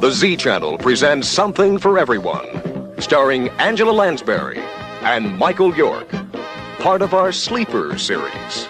The Z Channel presents Something for Everyone, starring Angela Lansbury and Michael York, part of our Sleeper series.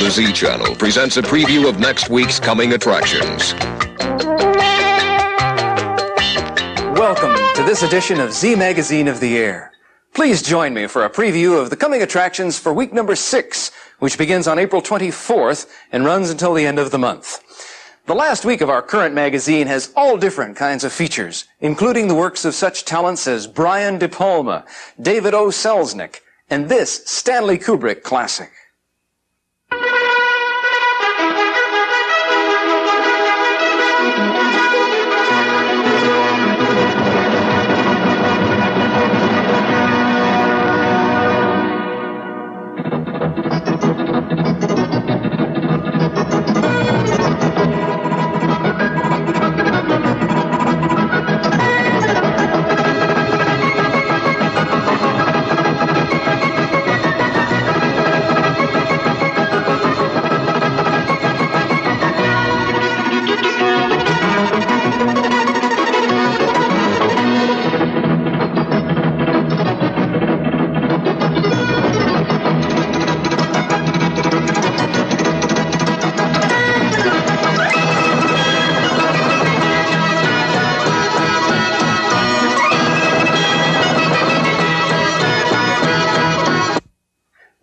The Z Channel presents a preview of next week's coming attractions. Welcome to this edition of Z Magazine of the Air. Please join me for a preview of the coming attractions for week number 6, which begins on April 24th and runs until the end of the month. The last week of our current magazine has all different kinds of features, including the works of such talents as Brian De Palma, David O. Selznick, and this Stanley Kubrick classic.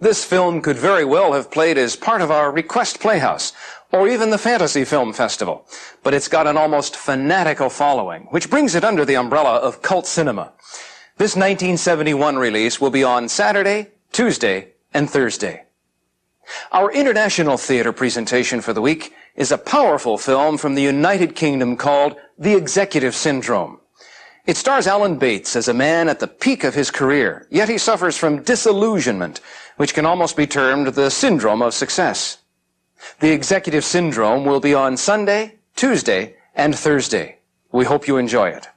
This film could very well have played as part of our Request Playhouse, or even the Fantasy Film Festival, but it's got an almost fanatical following, which brings it under the umbrella of cult cinema. This 1971 release will be on Saturday, Tuesday, and Thursday. Our international theater presentation for the week is a powerful film from the United Kingdom called The Executive Syndrome. It stars Alan Bates as a man at the peak of his career, yet he suffers from disillusionment, which can almost be termed the syndrome of success. The Executive Syndrome will be on Sunday, Tuesday, and Thursday. We hope you enjoy it.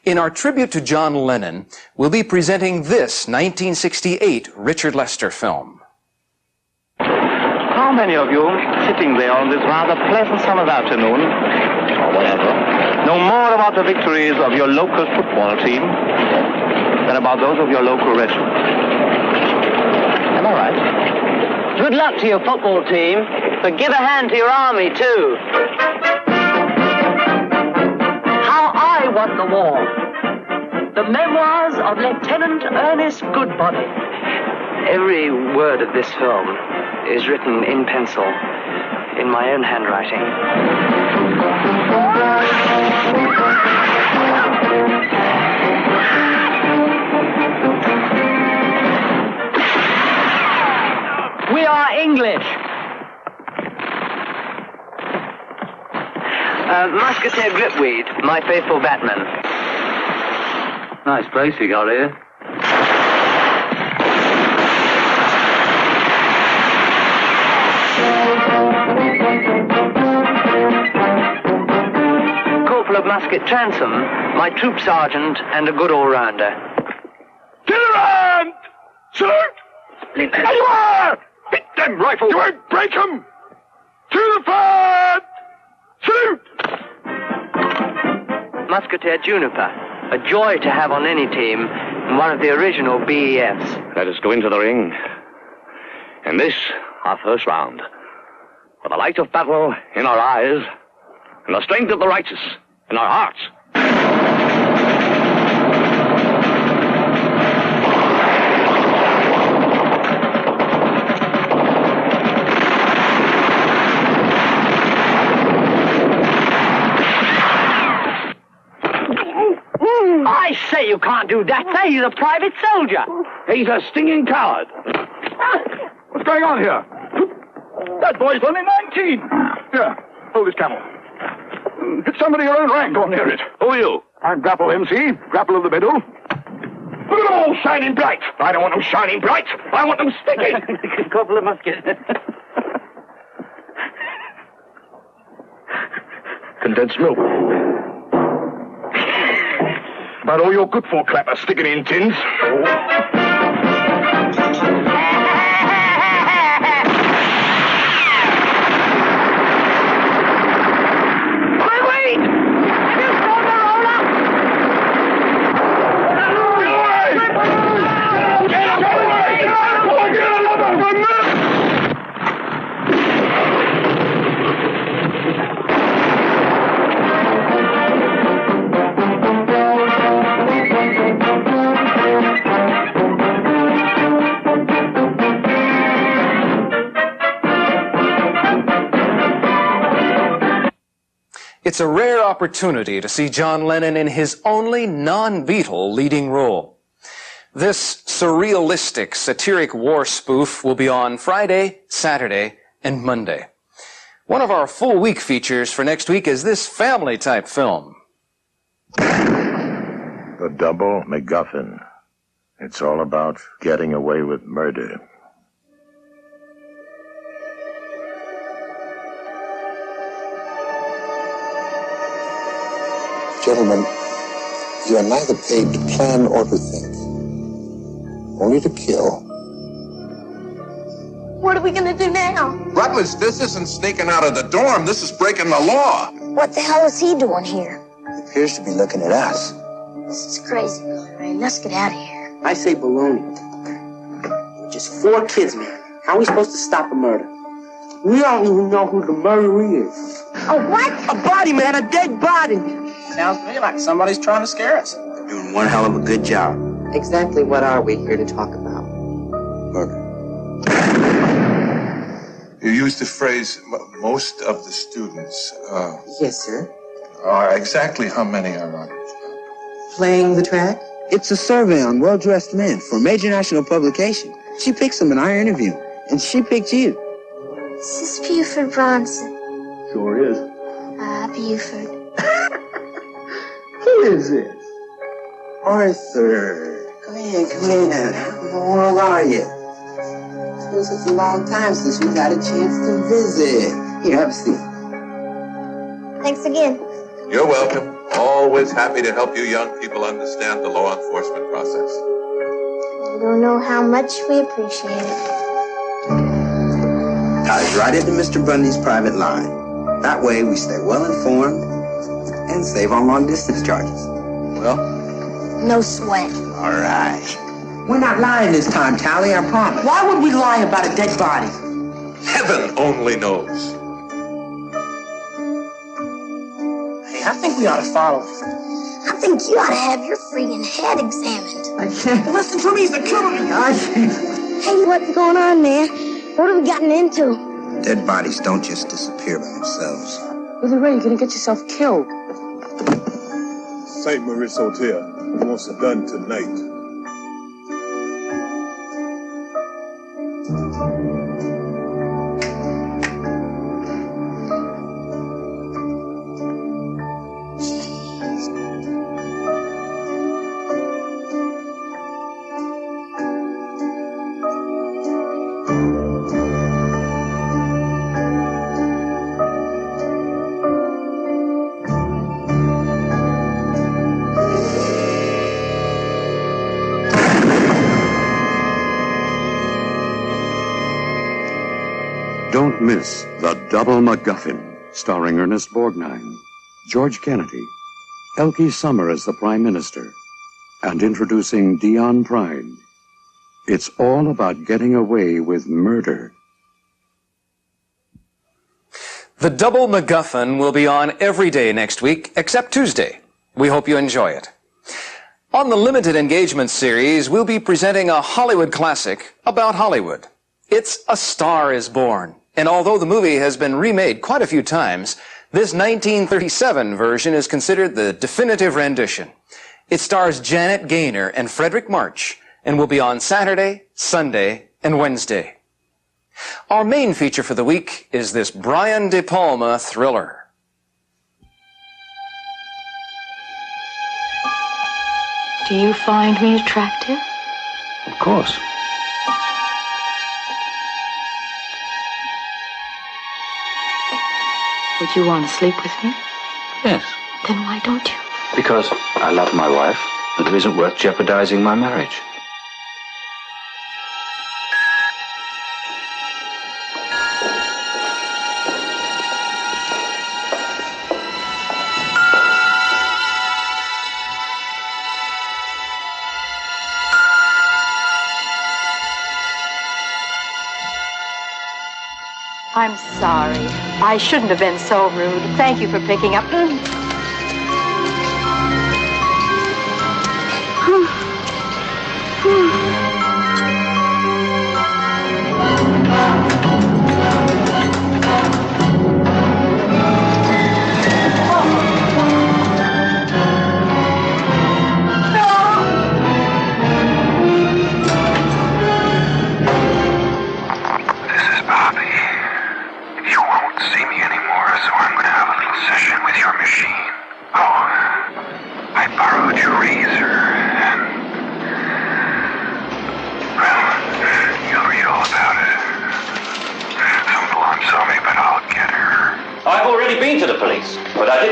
In our tribute to John Lennon, we'll be presenting this 1968 Richard Lester film. How many of you, sitting there on this rather pleasant summer's afternoon, or whatever, know more about the victories of your local football team than about those of your local regiment? Am I right? Good luck to your football team, but give a hand to your army, too. How I Won the War. The Memoirs of Lieutenant Ernest Goodbody. Every word of this film is written in pencil, in my own handwriting. We are English. Musketeer Gripweed, my faithful batman. Nice place you got here. Corporal of Musket Transom, my troop sergeant and a good all-rounder. Get around! Salute! There you are! Hit them, rifle! You won't break them! To the front! Salute! Musketeer Juniper, a joy to have on any team, and one of the original BEFs. Let us go into the ring. In this, our first round. With the light of battle in our eyes, and the strength of the righteous in our hearts. do that, sir. He's a private soldier. He's a stinging coward. What's going on here? That boy's only 19. Here, hold this camel. Hit somebody your own rank or near it. Who are you? I'm Grapple MC, Grapple of the Middle. Look at them all shining bright. I don't want them shining bright. I want them sticking. A couple of muskets. Condensed milk. About all you're good for, Clapper, sticking in tins. It's a rare opportunity to see John Lennon in his only non-Beatle leading role. This surrealistic, satiric war spoof will be on Friday, Saturday, and Monday. One of our full week features for next week is this family-type film. The Double MacGuffin. It's all about getting away with murder. Gentlemen, you are neither paid to plan or to think, only to kill. What are we gonna do now? Rutledge, this isn't sneaking out of the dorm. This is breaking the law. What the hell is he doing here? He appears to be looking at us. This is crazy, Ray. Let's get out of here. I say baloney. We're just 4 kids, man. How are we supposed to stop a murder? We don't even know who the murderer is. A what? A body, man, a dead body. Sounds to me like somebody's trying to scare us. They're doing one hell of a good job. Exactly what are we here to talk about? Murder. You used the phrase, most of the students. Yes, sir. Exactly how many are on it? Playing the track? It's a survey on well-dressed men for a major national publication. She picks them in our interview, and she picked you. Is this Buford Bronson? Sure is. Buford. Who is this? Arthur. Come in, come in. How are you? It's been such a long time since we got a chance to visit. Here, have a seat. Thanks again. You're welcome. Always happy to help you young people understand the law enforcement process. You don't know how much we appreciate it. Ties right into Mr. Bundy's private line. That way we stay well informed and save on long distance charges. Well, No sweat. All right. We're not lying this time, Tally, I promise. Why would we lie about a dead body? heaven only knows. Hey, I think we ought to follow. I think you ought to have your freaking head examined. I can't. Listen to me, he's a killer. Hey, what's going on, man? What have we gotten into? Dead bodies don't just disappear by themselves. Billy Ray, you're gonna get yourself killed. St. Maurice Hotel wants it done tonight. Don't miss The Double MacGuffin, starring Ernest Borgnine, George Kennedy, Elkie Summer as the Prime Minister, and introducing Dion Pride. It's all about getting away with murder. The Double MacGuffin will be on every day next week, except Tuesday. We hope you enjoy it. On the Limited Engagement series, we'll be presenting a Hollywood classic about Hollywood. It's A Star is Born. And although the movie has been remade quite a few times, this 1937 version is considered the definitive rendition. It stars Janet Gaynor and Frederick March and will be on Saturday, Sunday, and Wednesday. Our main feature for the week is this Brian De Palma thriller. Do you find me attractive? Of course. Would you want to sleep with me? Yes. Then why don't you? Because I love my wife, and it isn't worth jeopardizing my marriage. I'm sorry. I shouldn't have been so rude. Thank you for picking up.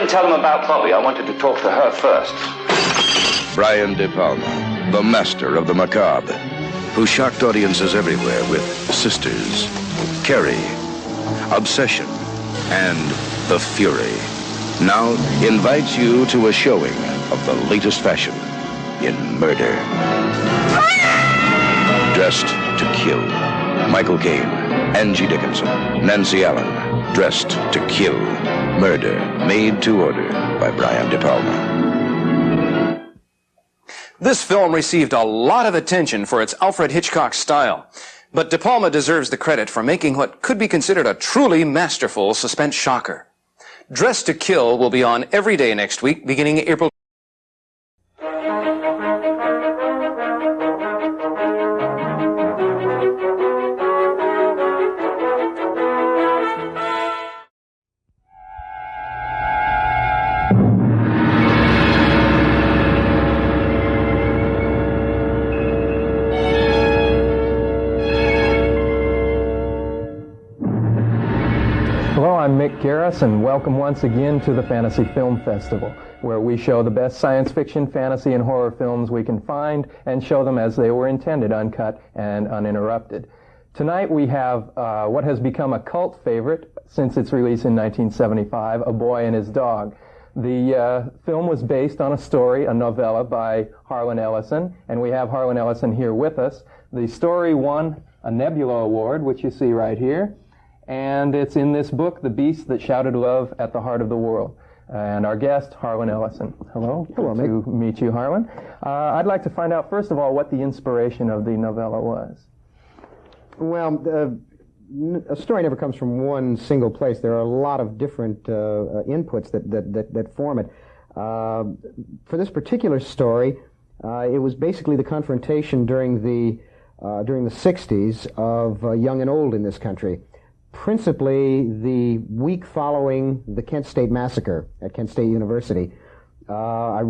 Tell them about Bobby. I wanted to talk to her first. Brian De Palma, the master of the macabre, who shocked audiences everywhere with Sisters, Carrie, Obsession, and The Fury, now invites you to a showing of the latest fashion in murder. Dressed to Kill. Michael Caine, Angie Dickinson, Nancy Allen, Dressed to Kill. Murder, made to order by Brian De Palma. This film received a lot of attention for its Alfred Hitchcock style, but De Palma deserves the credit for making what could be considered a truly masterful suspense shocker. Dressed to Kill will be on every day next week, beginning April. Hello, I'm Mick Garris, and welcome once again to the Fantasy Film Festival, where we show the best science fiction, fantasy, and horror films we can find and show them as they were intended, uncut and uninterrupted. Tonight we have what has become a cult favorite since its release in 1975, A Boy and His Dog. The film was based on a story, a novella by Harlan Ellison, and we have Harlan Ellison here with us. The story won a Nebula Award, which you see right here. And it's in this book, The Beast That Shouted Love at the Heart of the World. And our guest, Harlan Ellison. Hello. Hello, Good to meet you, Harlan. I'd like to find out, first of all, what the inspiration of the novella was. Well, a story never comes from one single place. There are a lot of different inputs that form it. For this particular story, it was basically the confrontation during the 60s of young and old in this country. Principally the week following the Kent State Massacre at Kent State University. I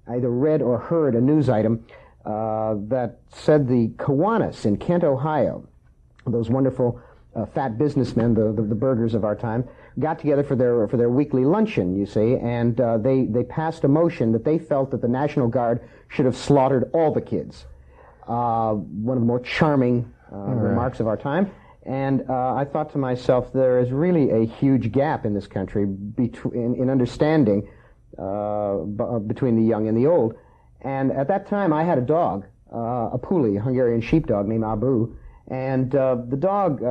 either read or heard a news item that said the Kiwanis in Kent, Ohio, those wonderful fat businessmen, the burgers of our time, got together for their weekly luncheon, you see, and they passed a motion that they felt that the National Guard should have slaughtered all the kids. One of the more charming remarks of our time. And I thought to myself, there is really a huge gap in this country in understanding between the young and the old. And at that time, I had a dog, a Puli, a Hungarian sheepdog named Abu. And the dog,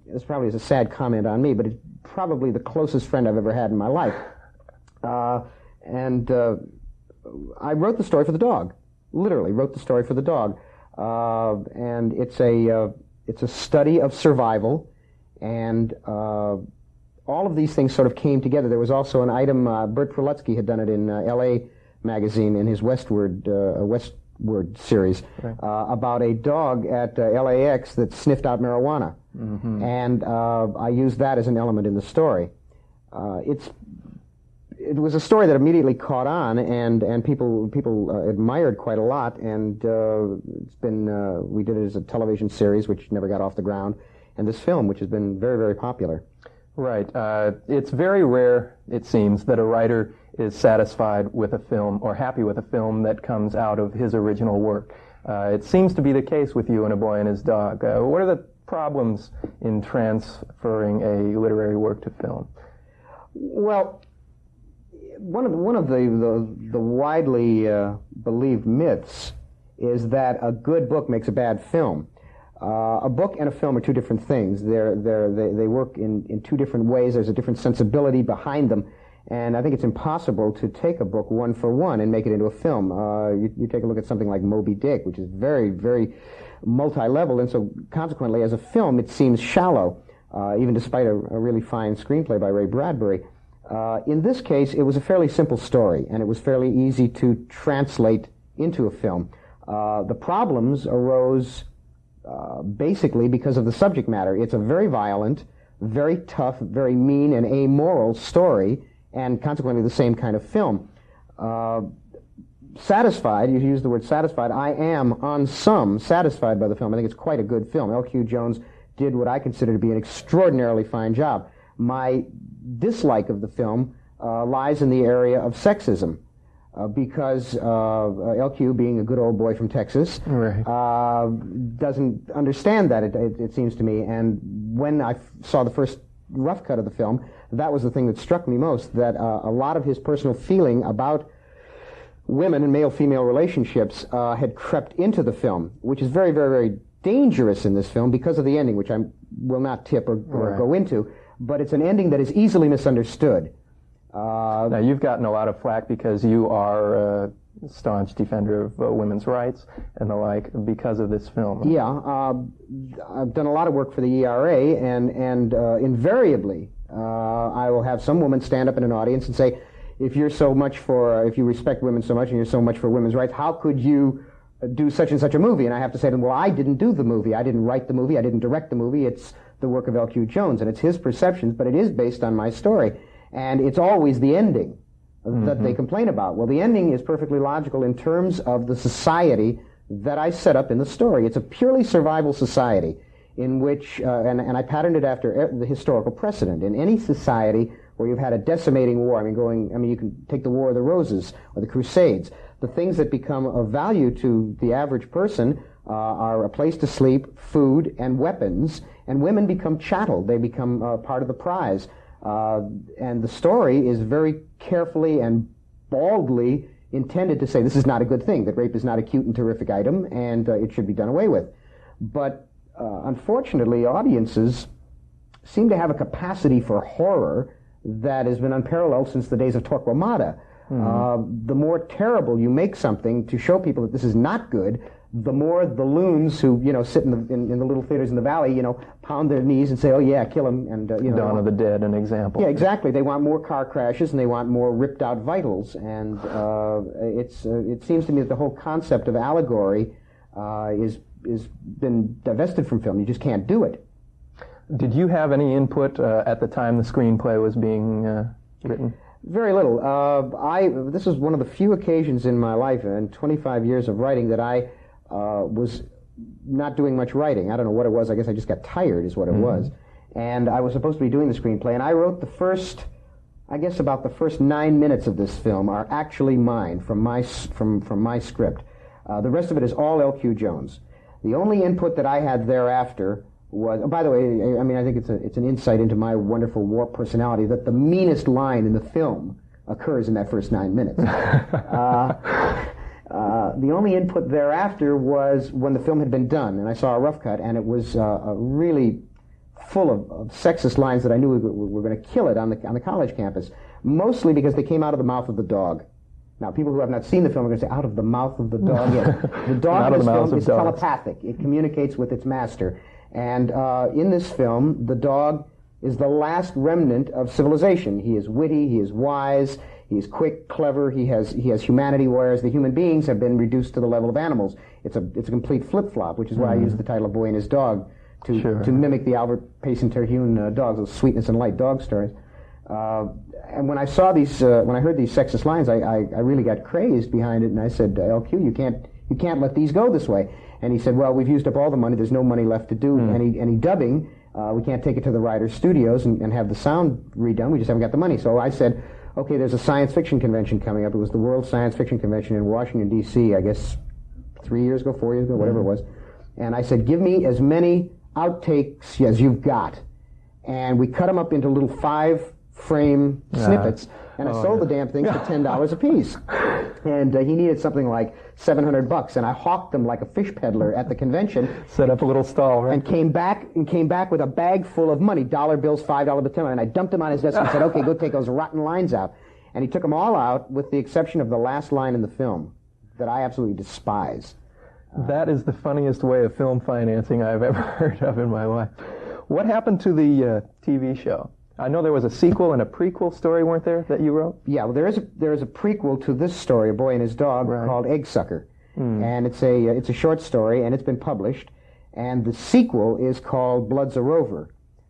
this probably is a sad comment on me, but it's probably the closest friend I've ever had in my life. And I wrote the story for the dog, literally wrote the story for the dog. And it's a study of survival, and all of these things sort of came together. There was also an item, Bert Prolutsky had done it in L.A. magazine in his Westward series about a dog at LAX that sniffed out marijuana. Mm-hmm. And I used that as an element in the story. It was a story that immediately caught on, and people admired quite a lot. And it's been we did it as a television series, which never got off the ground, and this film, which has been very, very popular. Right. It's very rare, it seems, that a writer is satisfied with a film or happy with a film that comes out of his original work. It seems to be the case with you and A Boy and His Dog. What are the problems in transferring a literary work to film? Well, one of the widely believed myths is that a good book makes a bad film. A book and a film are two different things. They work in two different ways. There's a different sensibility behind them, and I think it's impossible to take a book one for one and make it into a film. You take a look at something like Moby Dick, which is very, very multi-level, and so consequently, as a film, it seems shallow, even despite a really fine screenplay by Ray Bradbury. In this case, it was a fairly simple story, and it was fairly easy to translate into a film. The problems arose basically because of the subject matter. It's a very violent, very tough, very mean, and amoral story, and consequently the same kind of film. Satisfied, you used the word satisfied, I am on some satisfied by the film. I think it's quite a good film. L.Q. Jones did what I consider to be an extraordinarily fine job. My dislike of the film lies in the area of sexism. Because L.Q., being a good old boy from Texas, right, doesn't understand that, it seems to me. And when I saw the first rough cut of the film, that was the thing that struck me most, that a lot of his personal feeling about women and male-female relationships had crept into the film, which is very, very, very dangerous in this film because of the ending, which I will not tip or go into. But it's an ending that is easily misunderstood. Now, you've gotten a lot of flack because you are a staunch defender of women's rights and the like because of this film. Yeah, I've done a lot of work for the ERA, and invariably I will have some woman stand up in an audience and say, if you respect women so much and you're so much for women's rights, how could you do such and such a movie? And I have to say to them, well, I didn't do the movie. I didn't write the movie. I didn't direct the movie. It's the work of L.Q. Jones, and it's his perceptions, but it is based on my story. And it's always the ending that they complain about. Well, the ending is perfectly logical in terms of the society that I set up in the story. It's a purely survival society in which, and I patterned it after the historical precedent. In any society where you've had a decimating war, you can take the War of the Roses or the Crusades. The things that become of value to the average person are a place to sleep, food, and weapons, and women become chattel. They become part of the prize. And the story is very carefully and baldly intended to say this is not a good thing, that rape is not a cute and terrific item, and it should be done away with. But unfortunately, audiences seem to have a capacity for horror that has been unparalleled since the days of Torquemada. The more terrible you make something to show people that this is not good, the more the loons who sit in the little theaters in the valley pound their knees and say, oh yeah, kill him, and Dawn of the Dead, an example. Yeah, exactly. They want more car crashes and they want more ripped out vitals, and it seems to me that the whole concept of allegory is been divested from film. You just can't do it. Did you have any input at the time the screenplay was being written? Very little. This was one of the few occasions in my life, in 25 years of writing, that I was not doing much writing. I don't know what it was. I guess I just got tired is what it was. And I was supposed to be doing the screenplay, and I wrote about the first 9 minutes of this film are actually mine from my script. The rest of it is all L.Q. Jones. The only input that I had thereafter was, by the way, I think it's an insight into my wonderful warped personality that the meanest line in the film occurs in that first 9 minutes. The only input thereafter was when the film had been done, and I saw a rough cut, and it was really full of sexist lines that I knew were going to kill it on the college campus, mostly because they came out of the mouth of the dog. Now, people who have not seen the film are going to say, out of the mouth of the dog. Yes. The dog in this film is telepathic. It communicates with its master. And in this film, the dog is the last remnant of civilization. He is witty, he is wise, He's quick, clever. He has humanity, whereas the human beings have been reduced to the level of animals. It's a complete flip-flop, which is why I used the title of Boy and His Dog to mimic the Albert Payson Terhune dogs, those sweetness and light dog stories. And when I saw these, when I heard these sexist lines, I really got crazed behind it, and I said, LQ, you can't let these go this way. And he said, well, we've used up all the money. There's no money left to do any dubbing. We can't take it to the writers' studios and have the sound redone. We just haven't got the money. So I said, okay, there's a science fiction convention coming up. It was the World Science Fiction Convention in Washington, D.C., I guess 4 years ago, whatever it was. And I said, give me as many outtakes as you've got. And we cut them up into little 5-frame snippets, and I sold the damn things for $10 a piece. And he needed something like $700, and I hawked them like a fish peddler at the convention. Set up a little stall, right? And came back with a bag full of money, dollar bills, $5 bills, and I dumped them on his desk and said, okay, go take those rotten lines out. And he took them all out, with the exception of the last line in the film that I absolutely despise. That is the funniest way of film financing I've ever heard of in my life. What happened to the TV show? I know there was a sequel and a prequel story, weren't there, that you wrote? Yeah, well, there is a prequel to this story, A Boy and His Dog, called Egg Sucker, and it's a short story, and it's been published. And the sequel is called Blood's a Rover,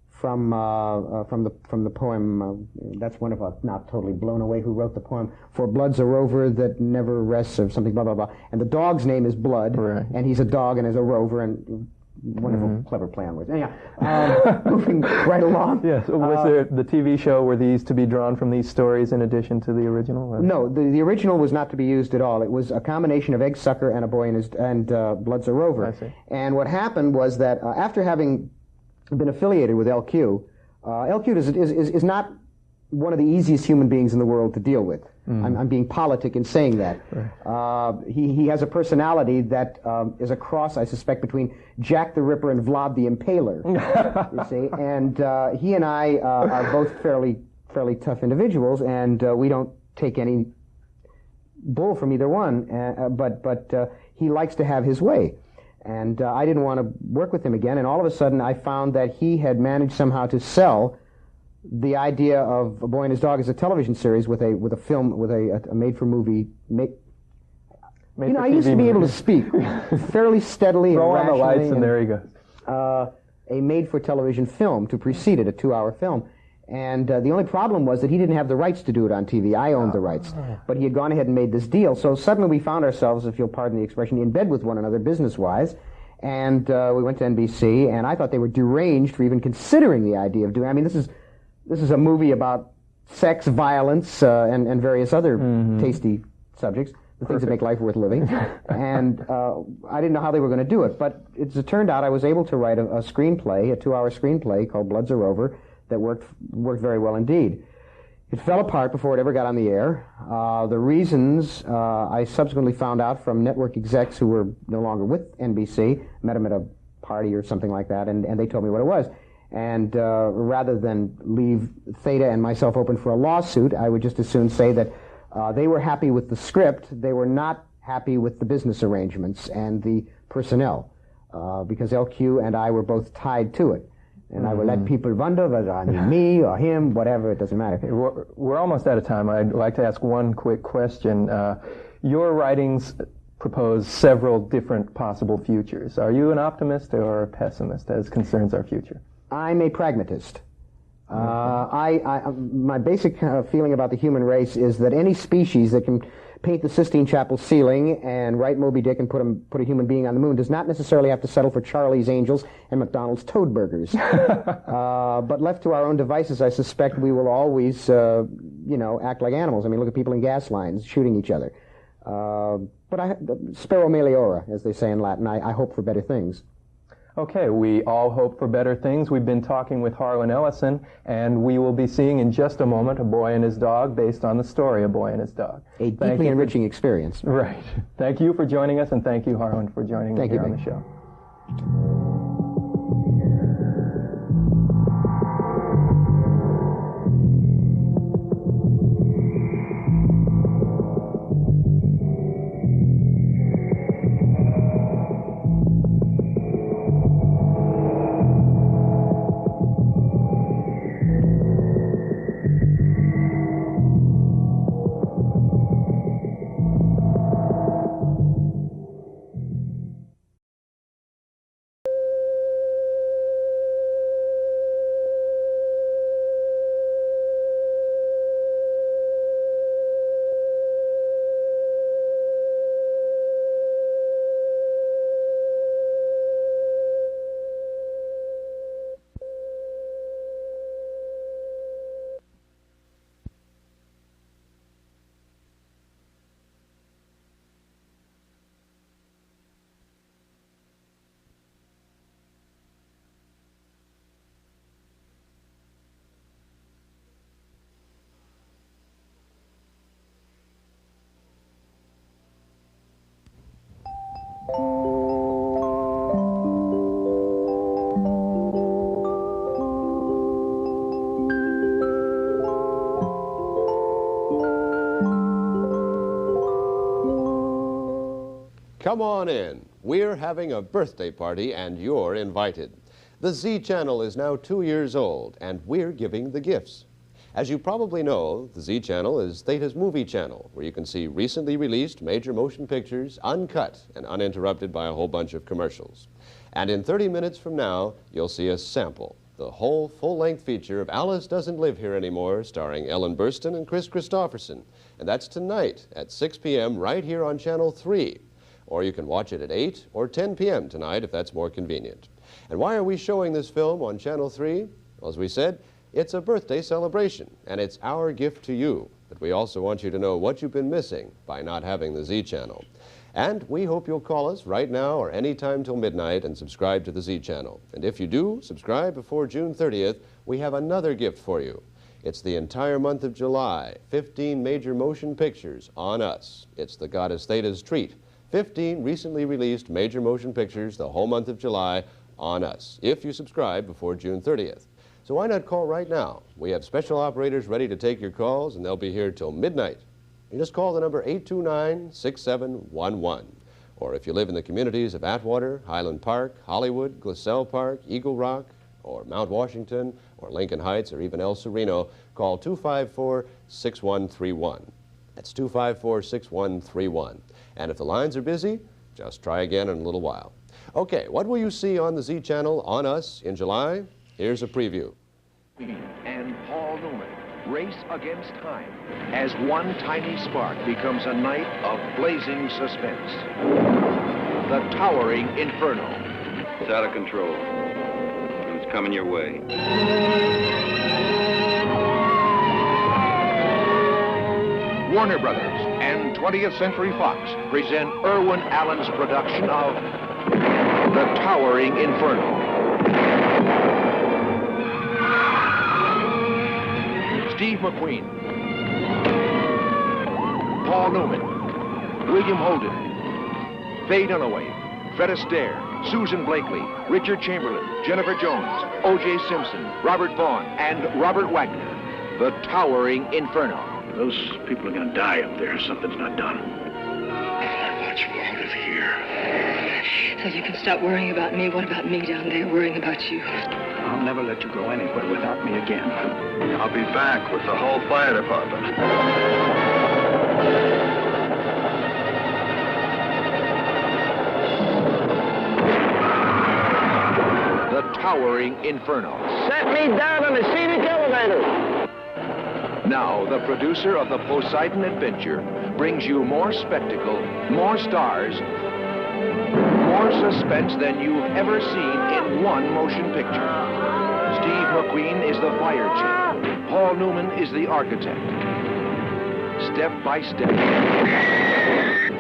from the poem. That's one of us, not totally blown away, who wrote the poem. For blood's a rover that never rests, or something, blah blah blah. And the dog's name is Blood, and he's a dog and is a rover, and wonderful, clever play on words. Anyhow, moving right along. Yes. Was there the TV show, were these to be drawn from these stories in addition to the original? No, the original was not to be used at all. It was a combination of Egg Sucker and A Boy and Blood's a Rover. I see. And what happened was that after having been affiliated with LQ, LQ is not one of the easiest human beings in the world to deal with. I'm being politic in saying that. Right. He has a personality that is a cross, I suspect, between Jack the Ripper and Vlad the Impaler. You see, and he and I are both fairly tough individuals, and we don't take any bull from either one. But he likes to have his way. And I didn't want to work with him again, and all of a sudden I found that he had managed somehow to sell the idea of A Boy and His Dog as a television series with a film, with a made-for-movie. I used to be able to speak fairly steadily and rationally. Throw on the lights, and there you go. A made-for-television film to precede it, a 2-hour film. And the only problem was that he didn't have the rights to do it on TV. I owned the rights. But he had gone ahead and made this deal. So suddenly we found ourselves, if you'll pardon the expression, in bed with one another business-wise. And we went to NBC, and I thought they were deranged for even considering the idea of doing... I mean, this is a movie about sex, violence, and various other tasty subjects, the things that make life worth living. And I didn't know how they were going to do it. But as it turned out, I was able to write a screenplay, a 2-hour screenplay called Blood's a Rover, that worked very well indeed. It fell apart before it ever got on the air. The reasons I subsequently found out from network execs who were no longer with NBC, met them at a party or something like that, and they told me what it was. And rather than leave Theta and myself open for a lawsuit, I would just as soon say that they were happy with the script, they were not happy with the business arrangements and the personnel, because LQ and I were both tied to it. And I will let people wonder whether I mean me or him, whatever, it doesn't matter. We're almost out of time. I'd like to ask one quick question. Your writings propose several different possible futures. Are you an optimist or a pessimist as concerns our future? I'm a pragmatist. My basic feeling about the human race is that any species that can paint the Sistine Chapel ceiling and write Moby Dick and put a human being on the moon does not necessarily have to settle for Charlie's Angels and McDonald's Toad Burgers. But left to our own devices, I suspect we will always, act like animals. I mean, look at people in gas lines shooting each other. But spero meliora, as they say in Latin. I hope for better things. Okay, we all hope for better things. We've been talking with Harlan Ellison, and we will be seeing in just a moment A Boy and His Dog, based on the story A Boy and His Dog. A deeply enriching experience. Right. Thank you for joining us, and thank you, Harlan, for joining me here on the show. Come on in. We're having a birthday party and you're invited. The Z Channel is now 2 years old and we're giving the gifts. As you probably know, the Z Channel is Theta's movie channel, where you can see recently released major motion pictures uncut and uninterrupted by a whole bunch of commercials. And in 30 minutes from now, you'll see a sample, the whole full-length feature of Alice Doesn't Live Here Anymore, starring Ellen Burstyn and Chris Christopherson. And that's tonight at 6 p.m. right here on Channel 3. Or you can watch it at 8 or 10 p.m. tonight if that's more convenient. And why are we showing this film on Channel 3? Well, as we said, it's a birthday celebration, and it's our gift to you. But we also want you to know what you've been missing by not having the Z Channel. And we hope you'll call us right now or any time till midnight and subscribe to the Z Channel. And if you do subscribe before June 30th, we have another gift for you. It's the entire month of July, 15 major motion pictures on us. It's the Goddess Theta's treat. 15 recently released major motion pictures the whole month of July on us, if you subscribe before June 30th. So why not call right now? We have special operators ready to take your calls, and they'll be here till midnight. You just call the number 829-6711. Or if you live in the communities of Atwater, Highland Park, Hollywood, Glassell Park, Eagle Rock, or Mount Washington, or Lincoln Heights, or even El Sereno, call 254-6131. That's 254-6131. And if the lines are busy, just try again in a little while. Okay, what will you see on the Z Channel on us in July? Here's a preview. And Paul Newman race against time as one tiny spark becomes a night of blazing suspense. The Towering Inferno. It's out of control. And it's coming your way. Warner Brothers and 20th Century Fox present Irwin Allen's production of The Towering Inferno. Steve McQueen, Paul Newman, William Holden, Faye Dunaway, Fred Astaire, Susan Blakely, Richard Chamberlain, Jennifer Jones, O.J. Simpson, Robert Vaughn, and Robert Wagner. The Towering Inferno. Those people are going to die up there if something's not done. I want you out of here. So you can stop worrying about me. What about me down there worrying about you? I'll never let you go anywhere without me again. I'll be back with the whole fire department. The Towering Inferno. Set me down on the scenic elevator. Now, the producer of the Poseidon Adventure brings you more spectacle, more stars, more suspense than you've ever seen in one motion picture. Steve McQueen is the fire chief. Paul Newman is the architect. Step by step,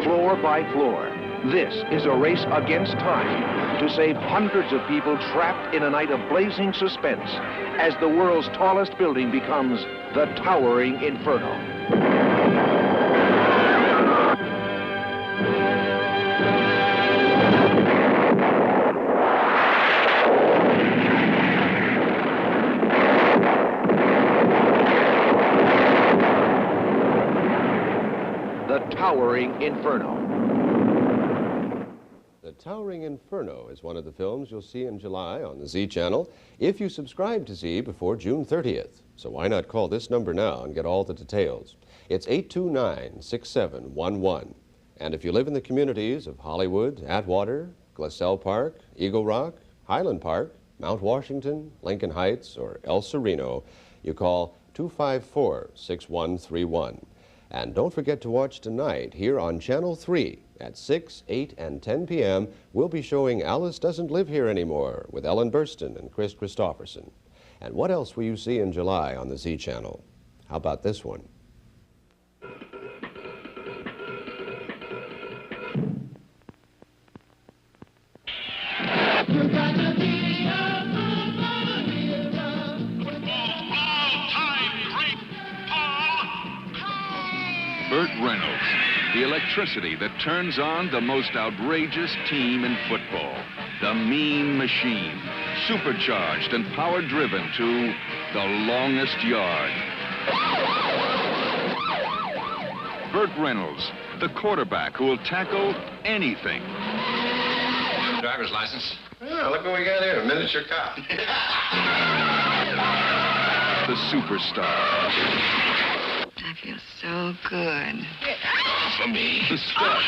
floor by floor, this is a race against time to save hundreds of people trapped in a night of blazing suspense as the world's tallest building becomes the Towering Inferno. The Towering Inferno. The Towering Inferno is one of the films you'll see in July on the Z Channel if you subscribe to Z before June 30th. So why not call this number now and get all the details? It's 829-6711. And if you live in the communities of Hollywood, Atwater, Glassell Park, Eagle Rock, Highland Park, Mount Washington, Lincoln Heights, or El Sereno, you call 254-6131. And don't forget to watch tonight here on Channel 3 at 6, 8, and 10 p.m. We'll be showing Alice Doesn't Live Here Anymore with Ellen Burstyn and Chris Christopherson. And what else will you see in July on the Z Channel? How about this one? Burt Reynolds, the electricity that turns on the most outrageous team in football. The Mean Machine, supercharged and power-driven to the longest yard. Burt Reynolds, the quarterback who will tackle anything. Driver's license. Yeah, look what we got here, a miniature cop. The superstar. I feel so good. For me. The stud.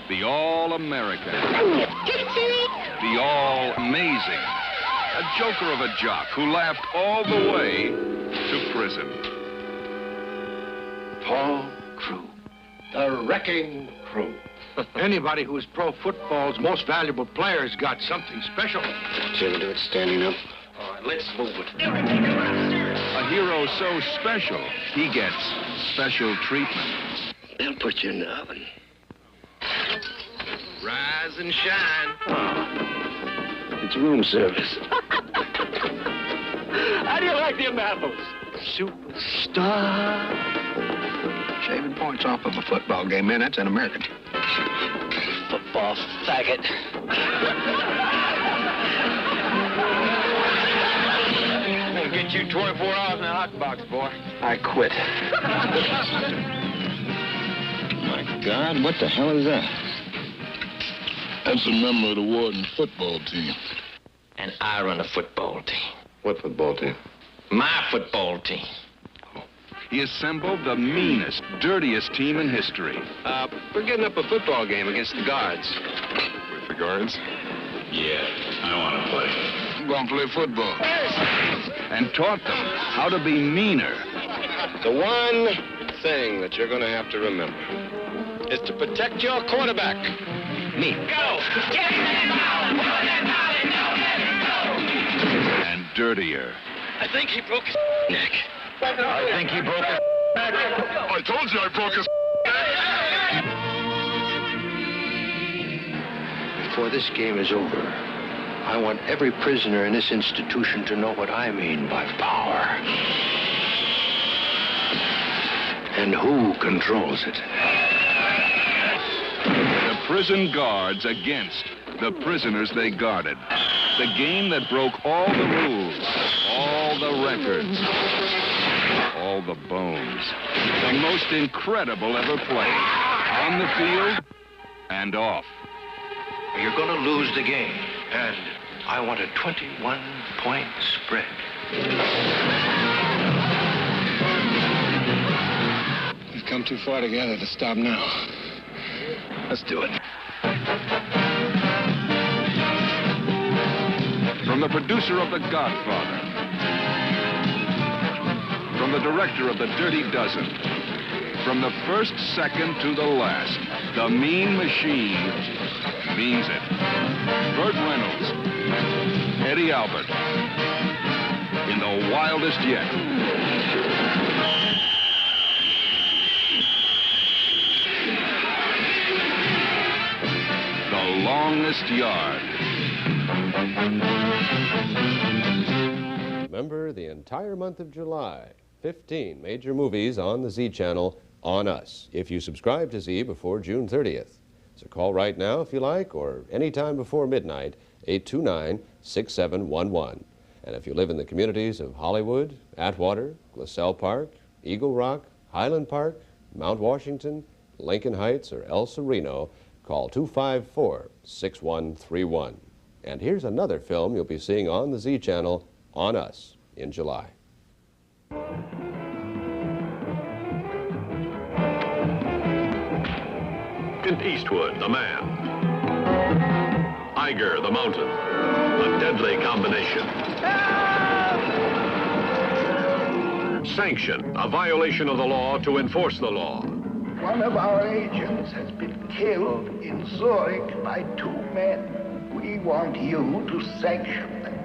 The all-American. The all-amazing. A joker of a jock who laughed all the way to prison. Paul Crew, the wrecking crew. Anybody who's pro football's most valuable player's got something special. Did you ever do it standing up? All right, let's move it. A hero so special, he gets special treatment. They'll put you in the oven. Rise and shine. It's room service. How do you like them apples? Superstar. Shaving points off of a football game, man, that's an American. Football faggot. I'm gonna get you 24 hours in a hot box, boy. I quit. My God, what the hell is that? That's a member of the Warden football team. And I run a football team. What football team? My football team. He assembled the meanest, dirtiest team in history. We're getting up a football game against the guards. With the guards? Yeah, I want to play. I'm going to play football. And taught them how to be meaner. The one thing that you're going to have to remember is to protect your quarterback. Me. Go! And dirtier. I think he broke his neck. I think he broke his neck. I told you I broke his neck. Before this game is over, I want every prisoner in this institution to know what I mean by power. And who controls it. The prison guards against the prisoners they guarded. The game that broke all the rules, all the records, all the bones. The most incredible ever played. On the field and off. You're going to lose the game. And I want a 21-point spread. We've come too far together to stop now. Let's do it. From the producer of The Godfather. From the director of The Dirty Dozen. From the first second to the last, the Mean Machine means it. Burt Reynolds, Eddie Albert, in The Wildest Yet. The Longest Yard. Remember, the entire month of July, 15 major movies on the Z Channel on us, if you subscribe to Z before June 30th. So call right now if you like, or anytime before midnight, 829-6711. And if you live in the communities of Hollywood, Atwater, Glassell Park, Eagle Rock, Highland Park, Mount Washington, Lincoln Heights, or El Sereno, call 254-6131. And here's another film you'll be seeing on the Z Channel on us in July. Clint Eastwood, the man. Iger, the mountain. A deadly combination. Sanction, a violation of the law to enforce the law. One of our agents has been killed in Zurich by two men. We want you to sanction them.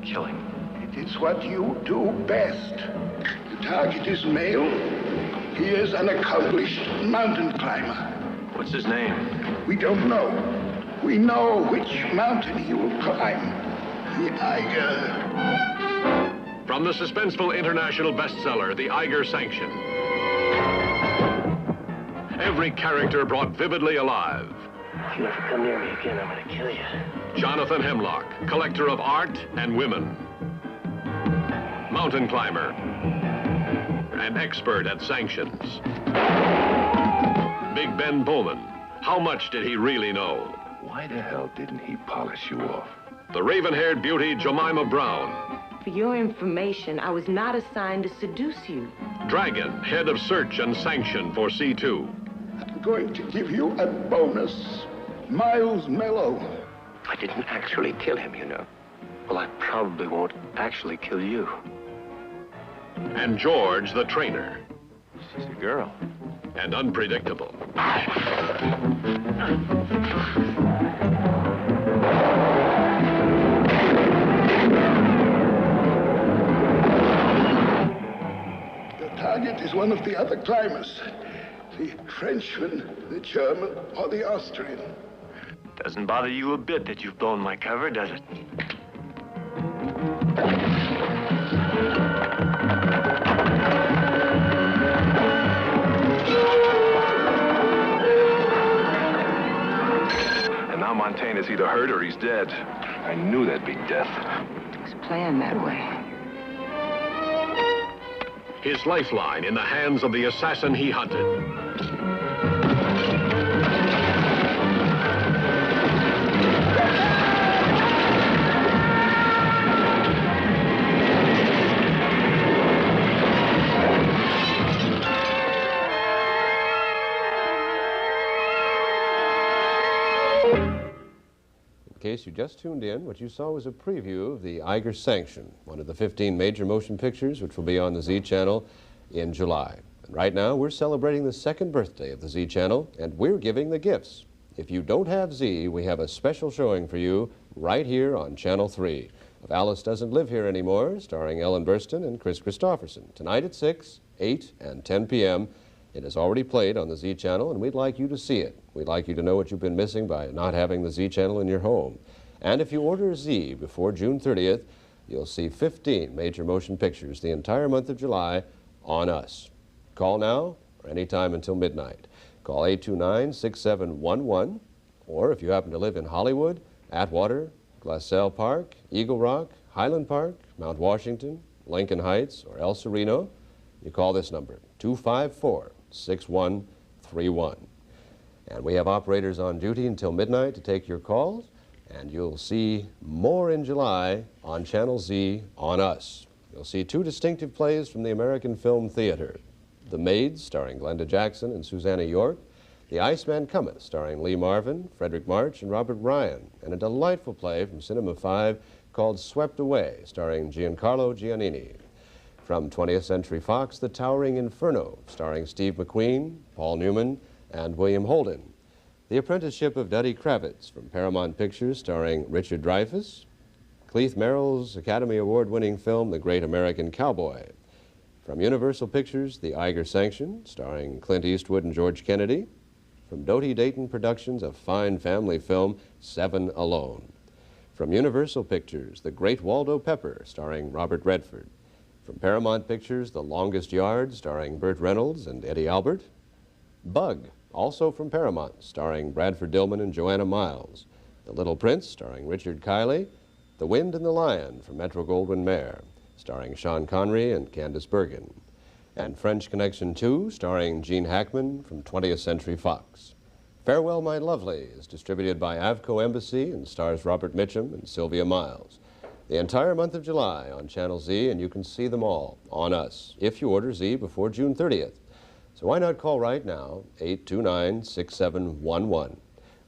Killing? It is what you do best. The target is male. He is an accomplished mountain climber. What's his name? We don't know. We know which mountain he will climb. The Iger. From the suspenseful international bestseller, The Iger Sanction. Every character brought vividly alive. If you ever come near me again, I'm gonna kill you. Jonathan Hemlock, collector of art and women. Mountain climber. and expert at sanctions. Big Ben Bowman. How much did he really know? Why the hell didn't he polish you off? The raven-haired beauty Jemima Brown. For your information, I was not assigned to seduce you. Dragon, head of search and sanction for C2. I'm going to give you a bonus. Miles Mellow. I didn't actually kill him, you know. Well, I probably won't actually kill you. And George, the trainer. She's a girl. And unpredictable. The target is one of the other climbers. The Frenchman, the German, or the Austrian. Doesn't bother you a bit that you've blown my cover, does it? And now Montaigne's either hurt or he's dead. I knew that'd be death. It was planned that way. His lifeline in the hands of the assassin he hunted. In case you just tuned in, what you saw was a preview of the Iger Sanction, one of the 15 major motion pictures which will be on the Z Channel in July. And right now, we're celebrating the second birthday of the Z Channel, and we're giving the gifts. If you don't have Z, we have a special showing for you right here on Channel 3 of Alice Doesn't Live Here Anymore, starring Ellen Burstyn and Chris Christopherson. Tonight at 6, 8, and 10 p.m., it is already played on the Z Channel, and we'd like you to see it. We'd like you to know what you've been missing by not having the Z Channel in your home. And if you order Z before June 30th, you'll see 15 major motion pictures the entire month of July on us. Call now or anytime until midnight. Call 829-6711, or if you happen to live in Hollywood, Atwater, Glassell Park, Eagle Rock, Highland Park, Mount Washington, Lincoln Heights, or El Sereno, you call this number, 254-6131. And we have operators on duty until midnight to take your calls, and you'll see more in July on Channel Z on us. You'll see 2 distinctive plays from the American Film Theater. The Maids, starring Glenda Jackson and Susanna York. The Iceman Cometh, starring Lee Marvin, Frederick March, and Robert Ryan. And a delightful play from Cinema 5 called Swept Away, starring Giancarlo Giannini. From 20th Century Fox, The Towering Inferno, starring Steve McQueen, Paul Newman, and William Holden. The Apprenticeship of Duddy Kravitz, from Paramount Pictures, starring Richard Dreyfuss. Cleeth Merrill's Academy Award-winning film, The Great American Cowboy. From Universal Pictures, The Iger Sanction, starring Clint Eastwood and George Kennedy. From Doty Dayton Productions, a fine family film, 7 Alone. From Universal Pictures, The Great Waldo Pepper, starring Robert Redford. From Paramount Pictures, The Longest Yard, starring Burt Reynolds and Eddie Albert. Bug, also from Paramount, starring Bradford Dillman and Joanna Miles. The Little Prince, starring Richard Kiley. The Wind and the Lion, from Metro-Goldwyn-Mayer, starring Sean Connery and Candice Bergen. And French Connection 2, starring Gene Hackman, from 20th Century Fox. Farewell, My Lovely is distributed by Avco Embassy and stars Robert Mitchum and Sylvia Miles. The entire month of July on Channel Z, and you can see them all on us if you order Z before June 30th. So why not call right now, 829-6711.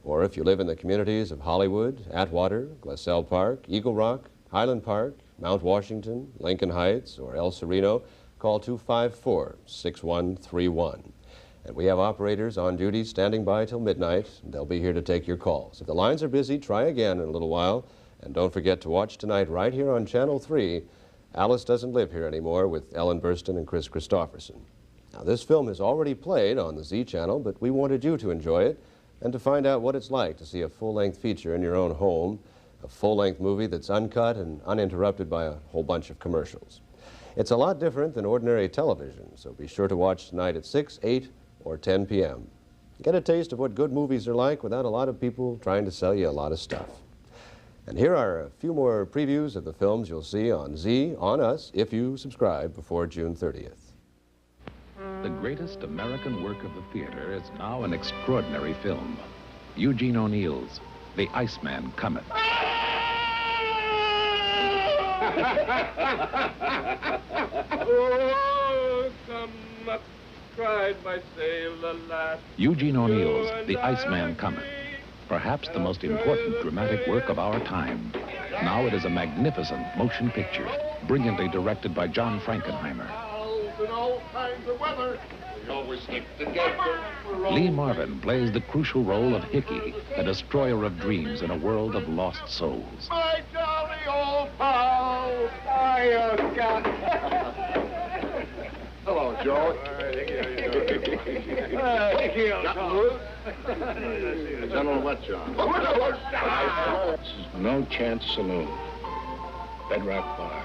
Or if you live in the communities of Hollywood, Atwater, Glassell Park, Eagle Rock, Highland Park, Mount Washington, Lincoln Heights, or El Sereno, call 254-6131. And we have operators on duty standing by till midnight, and they'll be here to take your calls. If the lines are busy, try again in a little while. And don't forget to watch tonight right here on Channel 3, Alice Doesn't Live Here Anymore with Ellen Burstyn and Chris Christopherson. Now, this film has already played on the Z Channel, but we wanted you to enjoy it and to find out what it's like to see a full-length feature in your own home, a full-length movie that's uncut and uninterrupted by a whole bunch of commercials. It's a lot different than ordinary television, so be sure to watch tonight at 6, 8, or 10 p.m. Get a taste of what good movies are like without a lot of people trying to sell you a lot of stuff. And here are a few more previews of the films you'll see on Z, on us, if you subscribe before June 30th. The greatest American work of the theater is now an extraordinary film. Eugene O'Neill's The Iceman Cometh. Oh, come up, cried my sailor lad. Eugene O'Neill's The Iceman Cometh. Perhaps the most important dramatic work of our time. Now it is a magnificent motion picture, brilliantly directed by John Frankenheimer. In all kinds of weather, we always stick together. Lee Marvin plays the crucial role of Hickey, a destroyer of dreams in a world of lost souls. My jolly old pal, I got. Hello, Joe. General what, John? This is No Chance Saloon, Bedrock Bar,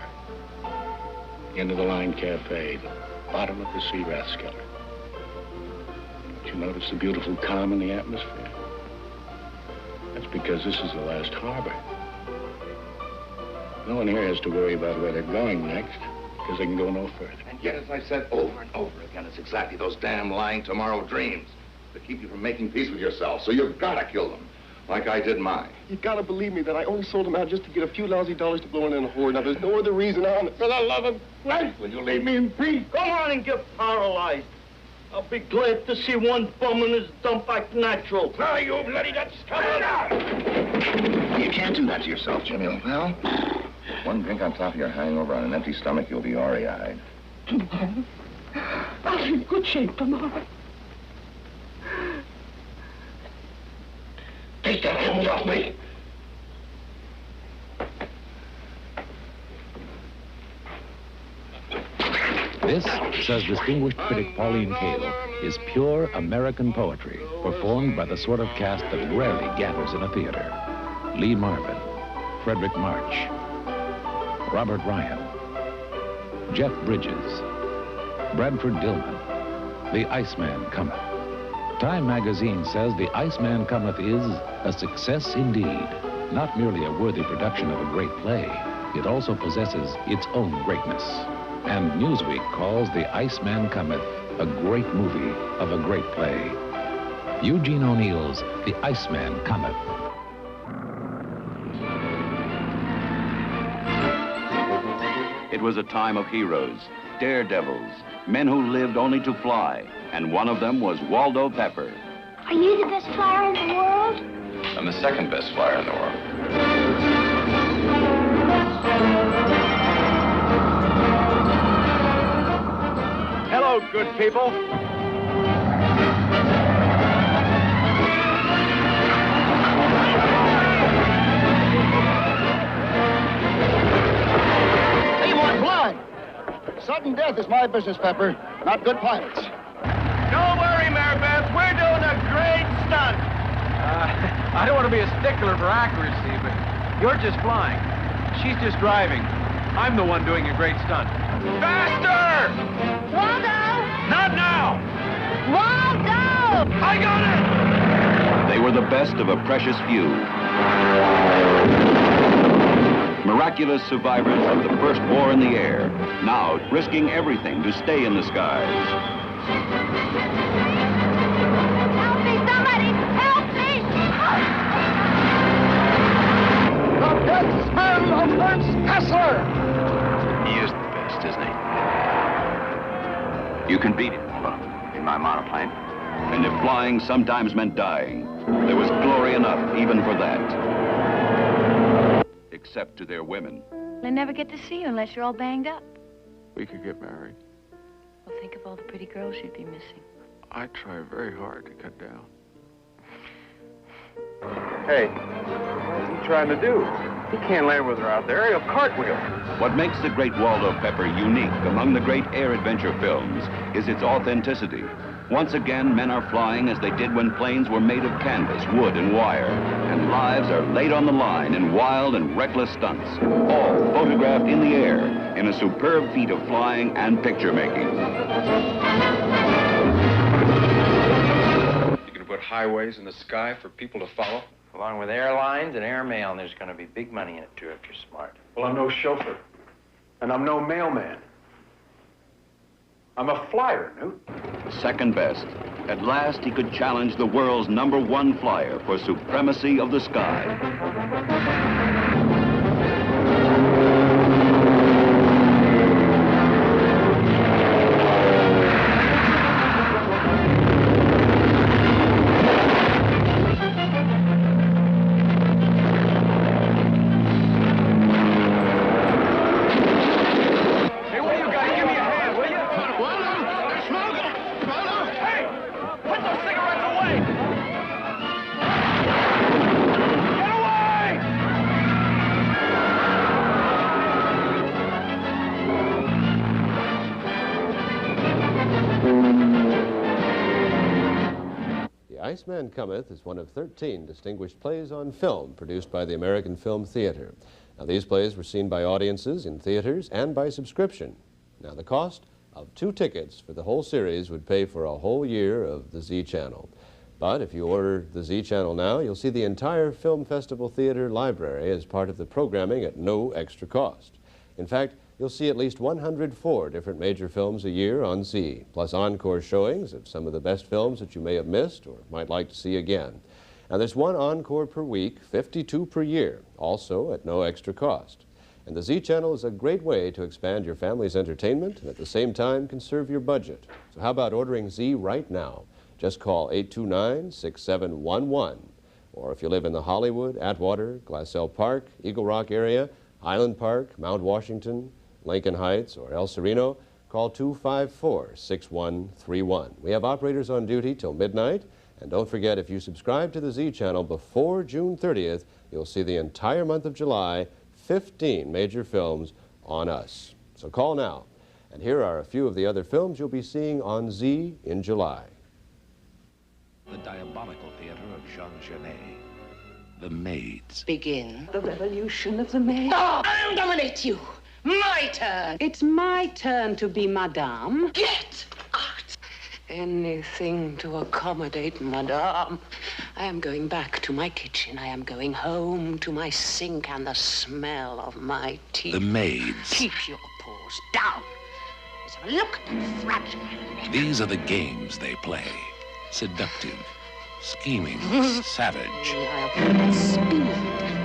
End of the Line Cafe, the bottom of the Sea Rathskeller. Did you notice the beautiful calm in the atmosphere? That's because this is the last harbor. No one here has to worry about where they're going next, because they can go no further. And yet, as I said over and over again, it's exactly those damn lying tomorrow dreams that keep you from making peace with yourself. So you've got to kill them, like I did mine. You gotta believe me that I only sold them out just to get a few lousy dollars to blow in a whore. Now, there's no other reason on it. For the love of Christ, will you leave me in peace? Go on and get paralyzed. I'll be glad to see one bum in his dump act natural. Now, you bloody Dutch, come on! You can't do that to yourself, Jimmy, old pal. One drink on top of your hangover on an empty stomach, you'll be awry-eyed. Tomorrow? I'll be in good shape tomorrow. Take that hand off me. This, says distinguished critic Pauline Kael, is pure American poetry, performed by the sort of cast that rarely gathers in a theater. Lee Marvin, Frederick March, Robert Ryan, Jeff Bridges, Bradford Dillman. The Iceman Cometh. Time magazine says The Iceman Cometh is a success indeed. Not merely a worthy production of a great play, it also possesses its own greatness. And Newsweek calls The Iceman Cometh a great movie of a great play. Eugene O'Neill's The Iceman Cometh. It was a time of heroes, daredevils, men who lived only to fly, and one of them was Waldo Pepper. Are you the best flyer in the world? I'm the second best flyer in the world. Hello, good people. Hey, you want blind? Sudden death is my business, Pepper, not good pilots. Don't worry, Maribeth. We're doing a great stunt. I don't want to be a stickler for accuracy, but you're just flying. She's just driving. I'm the one doing a great stunt. Faster! Waldo! Not now! Waldo! I got it! They were the best of a precious few. Miraculous survivors of the first war in the air, now risking everything to stay in the skies. Help me, somebody! Help me! The death smell of Ernst Hassler! He is the best, isn't he? You can beat him, in my monoplane. And if flying sometimes meant dying, there was glory enough even for that. Except to their women. I never get to see you unless you're all banged up. We could get married. Well, think of all the pretty girls you'd be missing. I try very hard to cut down. Hey, what's he trying to do? He can't land with her out there. He'll cartwheel. What makes the great Waldo Pepper unique among the great air adventure films is its authenticity. Once again, men are flying as they did when planes were made of canvas, wood, and wire, and lives are laid on the line in wild and reckless stunts, all photographed in the air in a superb feat of flying and picture making. You gonna put highways in the sky for people to follow? Along with airlines and airmail, and there's going to be big money in it, too, if you're smart. Well, I'm no chauffeur. And I'm no mailman. I'm a flyer, Newt. second best. At last, he could challenge the world's #1 flyer for supremacy of the sky. Iceman Cometh is one of 13 distinguished plays on film produced by the American Film Theater. Now, these plays were seen by audiences in theaters and by subscription. Now, the cost of 2 tickets for the whole series would pay for a whole year of the Z Channel. But if you order the Z Channel now, you'll see the entire Film Festival Theater library as part of the programming at no extra cost. In fact, you'll see at least 104 different major films a year on Z, plus encore showings of some of the best films that you may have missed or might like to see again. Now, there's 1 encore per week, 52 per year, also at no extra cost. And the Z Channel is a great way to expand your family's entertainment and at the same time conserve your budget. So how about ordering Z right now? Just call 829-6711. Or if you live in the Hollywood, Atwater, Glassell Park, Eagle Rock area, Highland Park, Mount Washington, Lincoln Heights, or El Sereno, call 254-6131. We have operators on duty till midnight, and don't forget, if you subscribe to the Z Channel before June 30th, you'll see the entire month of July, 15 major films on us. So call now. And here are a few of the other films you'll be seeing on Z in July. The diabolical theater of Jean Genet. The Maids. Begin the revolution of the maids. Oh, I'll dominate you. My turn. It's my turn to be Madame. Get out. Anything to accommodate Madame. I am going back to my kitchen. I am going home to my sink and the smell of my tea. The Maids. Keep your paws down. Let's have a look at the fragile. These are the games they play. Seductive, scheming, savage. Speed,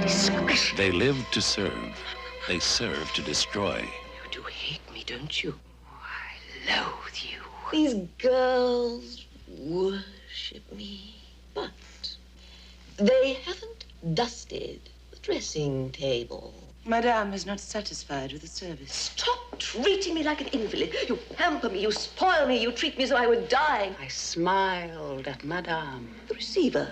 discretion. They live to serve. They serve to destroy. You do hate me, don't you? Oh, I loathe you. These girls worship me, but they haven't dusted the dressing table. Madame is not satisfied with the service. Stop treating me like an invalid. You pamper me, you spoil me, you treat me as though I were dying. I smiled at Madame. The receiver.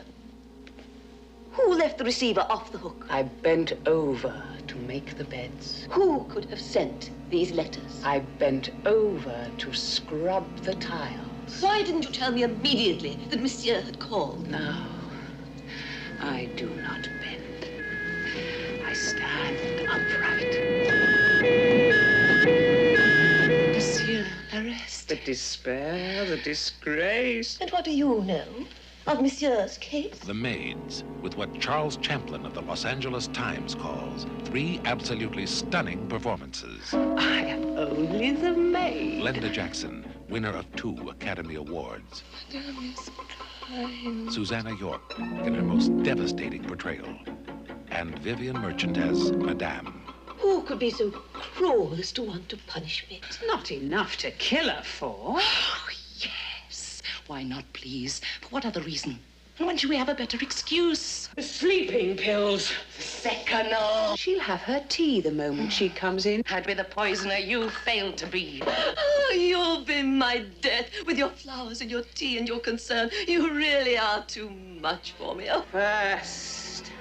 Who left the receiver off the hook? I bent over to make the beds. Who could have sent these letters? I bent over to scrub the tiles. Why didn't you tell me immediately that Monsieur had called? No, I do not bend. I stand upright. Monsieur, arrest. The despair, the disgrace. And what do you know of Monsieur's case? The Maids, with what Charles Champlin of the Los Angeles Times calls 3 absolutely stunning performances. I am only the maid. Glenda Jackson, winner of 2 Academy Awards. Madame is kind. Susanna York in her most devastating portrayal. And Vivian Merchant as Madame. Who could be so cruel as to want to punish me? It's not enough to kill her for. Oh, yes. Why not, please? For what other reason? And when should we have a better excuse? The sleeping pills. The Secanol. She'll have her tea the moment she comes in. I'd be the poisoner you failed to be. Oh, you'll be my death with your flowers and your tea and your concern. You really are too much for me. Oh. First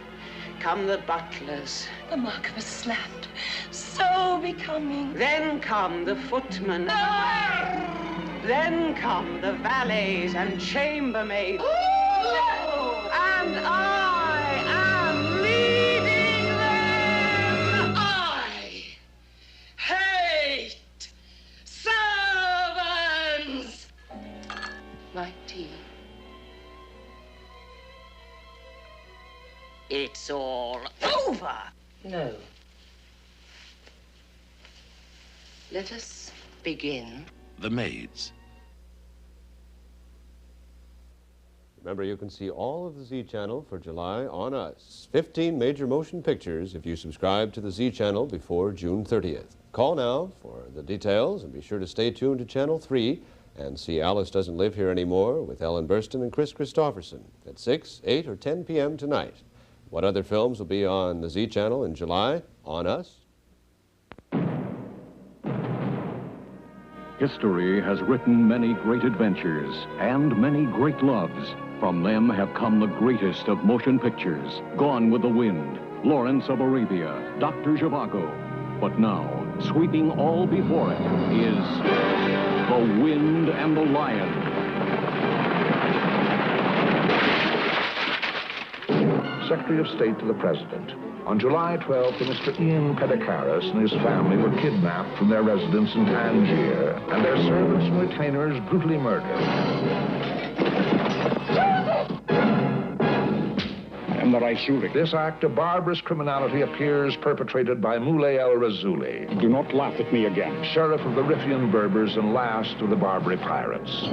come the butlers. The mark of a slander. So becoming. Then come the footmen. No! Then come the valets and chambermaids. Oh! And I am leading them. I hate servants. My tea. It's all over. No. Let us begin. The Maids. Remember, you can see all of the Z Channel for July on us. 15 major motion pictures if you subscribe to the Z Channel before June 30th. Call now for the details, and be sure to stay tuned to Channel 3 and see Alice Doesn't Live Here Anymore with Ellen Burstyn and Chris Christopherson at 6, 8, or 10 p.m. tonight. What other films will be on the Z Channel in July? On us? History has written many great adventures and many great loves. From them have come the greatest of motion pictures, Gone with the Wind, Lawrence of Arabia, Dr. Zhivago. But now, sweeping all before it is The Wind and the Lion. Secretary of State to the President. On July 12th, Mr. Ian Pedikaris and his family were kidnapped from their residence in Tangier, and their servants and retainers brutally murdered. I am the Raisuri. This act of barbarous criminality appears perpetrated by Moulay el-Razuli. Do not laugh at me again. Sheriff of the Riffian Berbers and last of the Barbary pirates.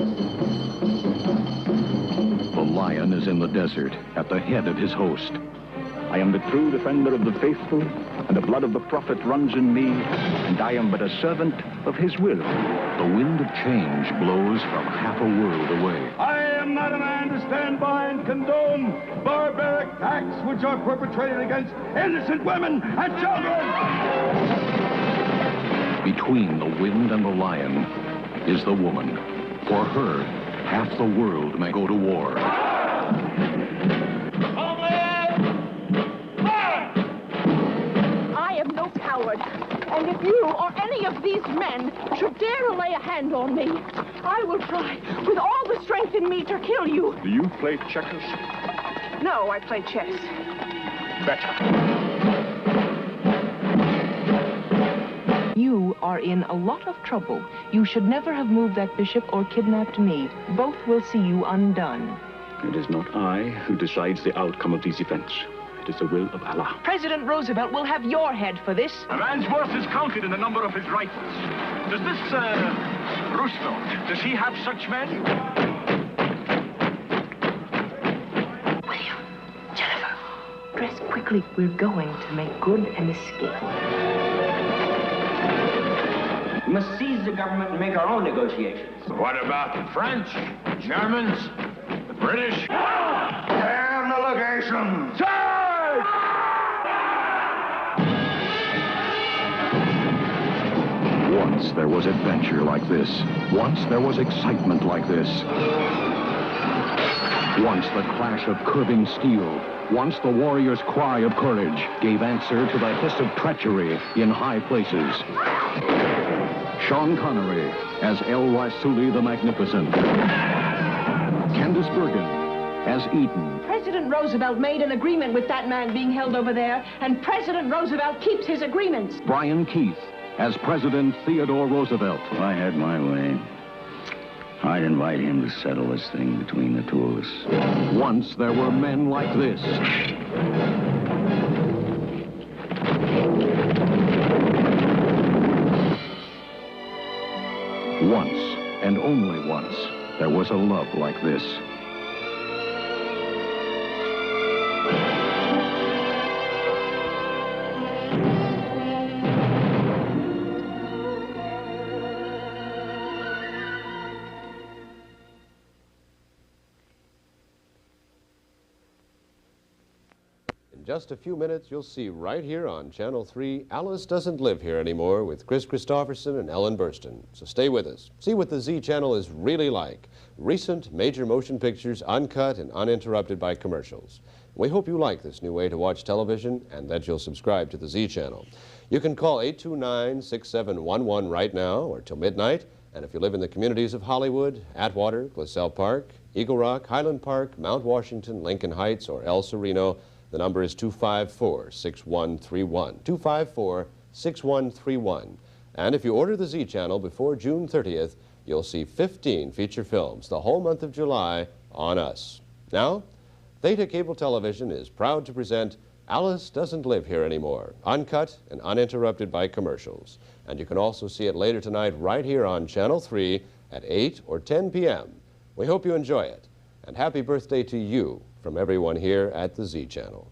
The lion is in the desert, at the head of his host. I am the true defender of the faithful, and the blood of the prophet runs in me, and I am but a servant of his will. The wind of change blows from half a world away. I am not a man to stand by and condone barbaric acts which are perpetrated against innocent women and children. Between the wind and the lion is the woman. For her, half the world may go to war. I am no coward, and if you or any of these men should dare to lay a hand on me, I will try with all the strength in me to kill you. Do you play checkers? No, I play chess. Better. You are in a lot of trouble. You should never have moved that bishop or kidnapped me. Both will see you undone. It is not I who decides the outcome of these events. It is the will of Allah. President Roosevelt will have your head for this. A man's worth is counted in the number of his rifles. Does this, Roosevelt, does he have such men? William, Jennifer, dress quickly. We're going to make good an escape. We must seize the government and make our own negotiations. What about the French, Germans, the British? And the legation. Once there was adventure like this. Once there was excitement like this. Once the clash of curving steel. Once the warrior's cry of courage gave answer to the hiss of treachery in high places. Sean Connery as El Raisuli the Magnificent. Candice Bergen as Eden. President Roosevelt made an agreement with that man being held over there, and President Roosevelt keeps his agreements. Brian Keith as President Theodore Roosevelt. If I had my way, I'd invite him to settle this thing between the two of us. Once there were men like this. Once, and only once, there was a love like this. In just a few minutes, you'll see right here on Channel 3, Alice Doesn't Live Here Anymore with Chris Christopherson and Ellen Burstyn. So stay with us. See what the Z Channel is really like. Recent major motion pictures, uncut and uninterrupted by commercials. We hope you like this new way to watch television and that you'll subscribe to the Z Channel. You can call 829-6711 right now or till midnight. And if you live in the communities of Hollywood, Atwater, Glassell Park, Eagle Rock, Highland Park, Mount Washington, Lincoln Heights, or El Sereno, the number is 254-6131. 254-6131. And if you order the Z Channel before June 30th, you'll see 15 feature films the whole month of July on us. Now, Theta Cable Television is proud to present Alice Doesn't Live Here Anymore, uncut and uninterrupted by commercials. And you can also see it later tonight right here on Channel 3 at 8 or 10 p.m. We hope you enjoy it. And happy birthday to you from everyone here at the Z Channel.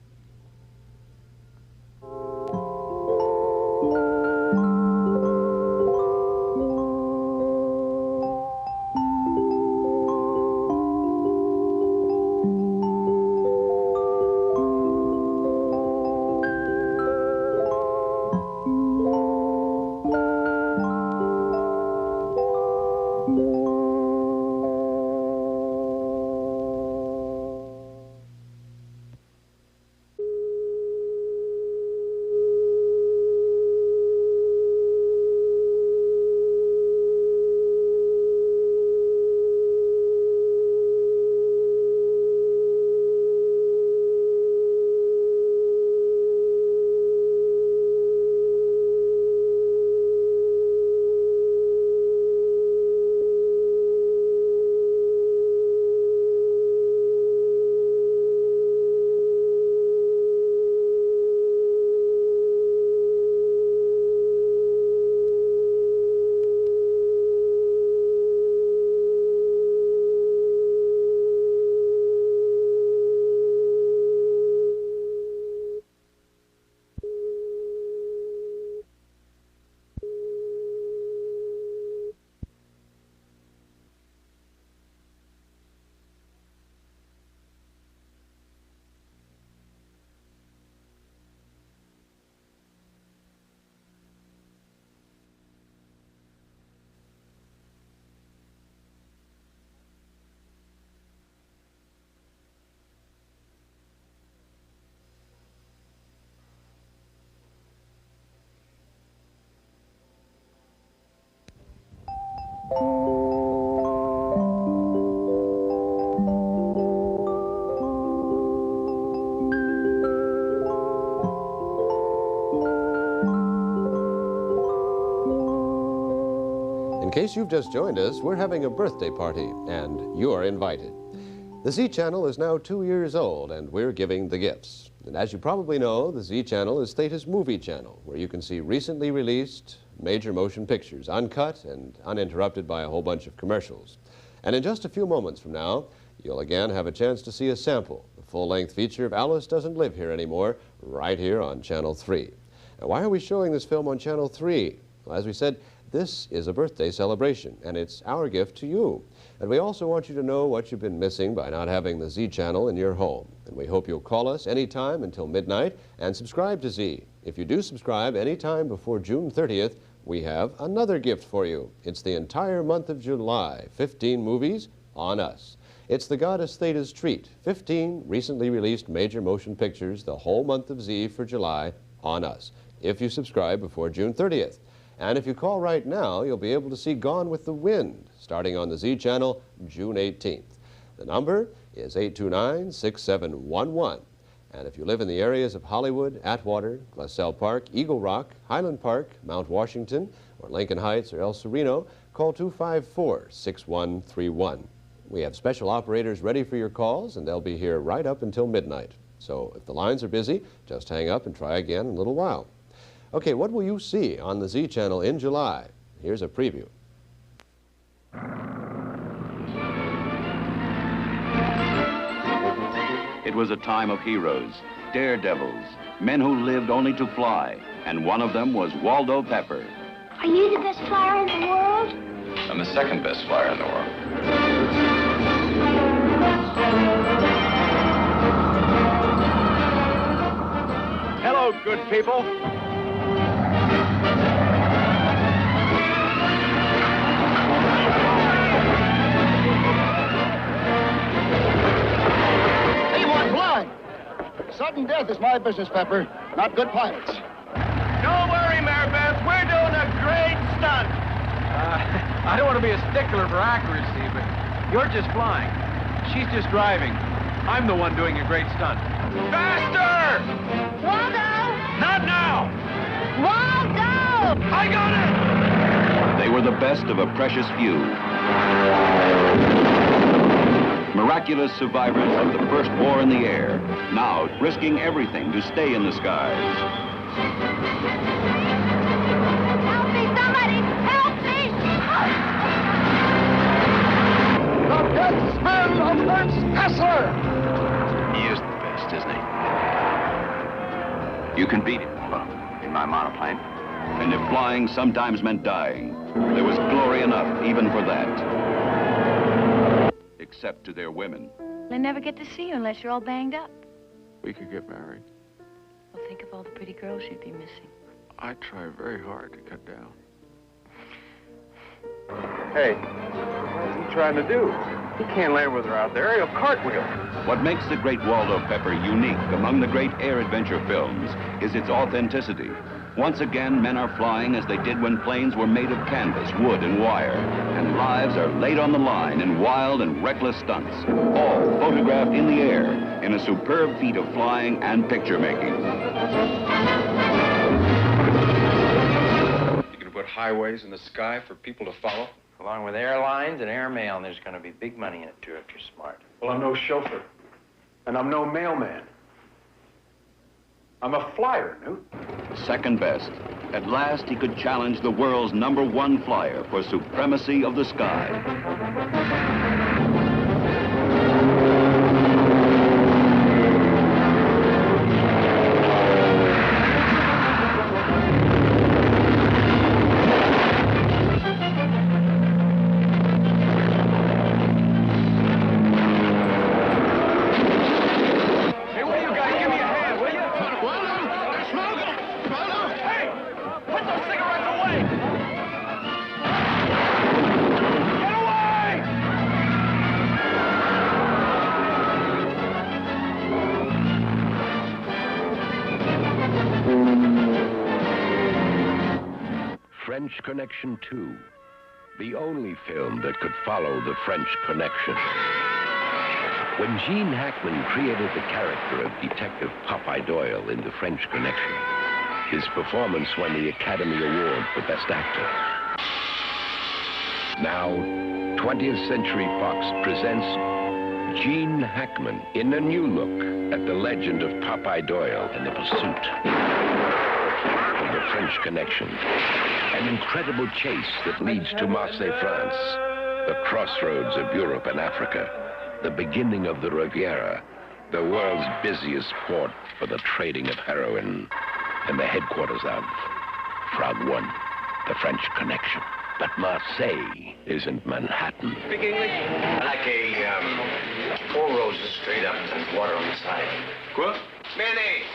In case you've just joined us, we're having a birthday party, and you're invited. The Z Channel is now 2 years old, and we're giving the gifts. And as you probably know, the Z Channel is Theta's movie channel, where you can see recently released major motion pictures, uncut and uninterrupted by a whole bunch of commercials. And in just a few moments from now, you'll again have a chance to see a sample, the full-length feature of Alice Doesn't Live Here Anymore, right here on Channel 3. Now, why are we showing this film on Channel 3? Well, as we said, this is a birthday celebration, and it's our gift to you. And we also want you to know what you've been missing by not having the Z Channel in your home. And we hope you'll call us anytime until midnight and subscribe to Z. If you do subscribe anytime before June 30th, we have another gift for you. It's the entire month of July, 15 movies on us. It's the Goddess Theta's treat, 15 recently released major motion pictures the whole month of Z for July on us, if you subscribe before June 30th. And if you call right now, you'll be able to see Gone with the Wind, starting on the Z Channel June 18th. The number is 829-6711. And if you live in the areas of Hollywood, Atwater, LaSalle Park, Eagle Rock, Highland Park, Mount Washington, or Lincoln Heights or El Sereno, call 254-6131. We have special operators ready for your calls, and they'll be here right up until midnight. So if the lines are busy, just hang up and try again in a little while. Okay, what will you see on the Z Channel in July? Here's a preview. It was a time of heroes, daredevils, men who lived only to fly, and one of them was Waldo Pepper. Are you the best flyer in the world? I'm the second best flyer in the world. Hello, good people. Sudden death is my business, Pepper, not good pilots. Don't worry, Maribeth. We're doing a great stunt. I don't want to be a stickler for accuracy, but you're just flying. She's just driving. I'm the one doing a great stunt. Faster! Waldo! Not now! Waldo! I got it! They were the best of a precious few. Miraculous survivors of the first war in the air, now risking everything to stay in the skies. Help me, somebody! Help me! The death smell of Earth's can beat it. Well, in my monoplane. And if flying sometimes meant dying, there was glory enough even for that. Except to their women. They never get to see you unless you're all banged up. We could get married. Well, think of all the pretty girls you'd be missing. I try very hard to cut down. Hey, what is he trying to do? He can't land with her out there. He'll cartwheel. What makes the Great Waldo Pepper unique among the great air adventure films is its authenticity. Once again, men are flying as they did when planes were made of canvas, wood, and wire, and lives are laid on the line in wild and reckless stunts, all photographed in the air in a superb feat of flying and picture making. You gonna put highways in the sky for people to follow? Along with airlines and airmail, and there's going to be big money in it, too, if you're smart. Well, I'm no chauffeur, and I'm no mailman. I'm a flyer, Newt. Second best. At last, he could challenge the world's #1 flyer for supremacy of the sky. French Connection 2, the only film that could follow the French Connection. When Gene Hackman created the character of Detective Popeye Doyle in the French Connection, his performance won the Academy Award for Best Actor. Now, 20th Century Fox presents Gene Hackman in a new look at the legend of Popeye Doyle and the pursuit of the French Connection. An incredible chase that leads to Marseille, France, the crossroads of Europe and Africa, the beginning of the Riviera, the world's busiest port for the trading of heroin, and the headquarters of Frog One, the French Connection. But Marseille isn't Manhattan. Speak English? I like a 4 roses straight up and water on the side. Quoi? Mayonnaise.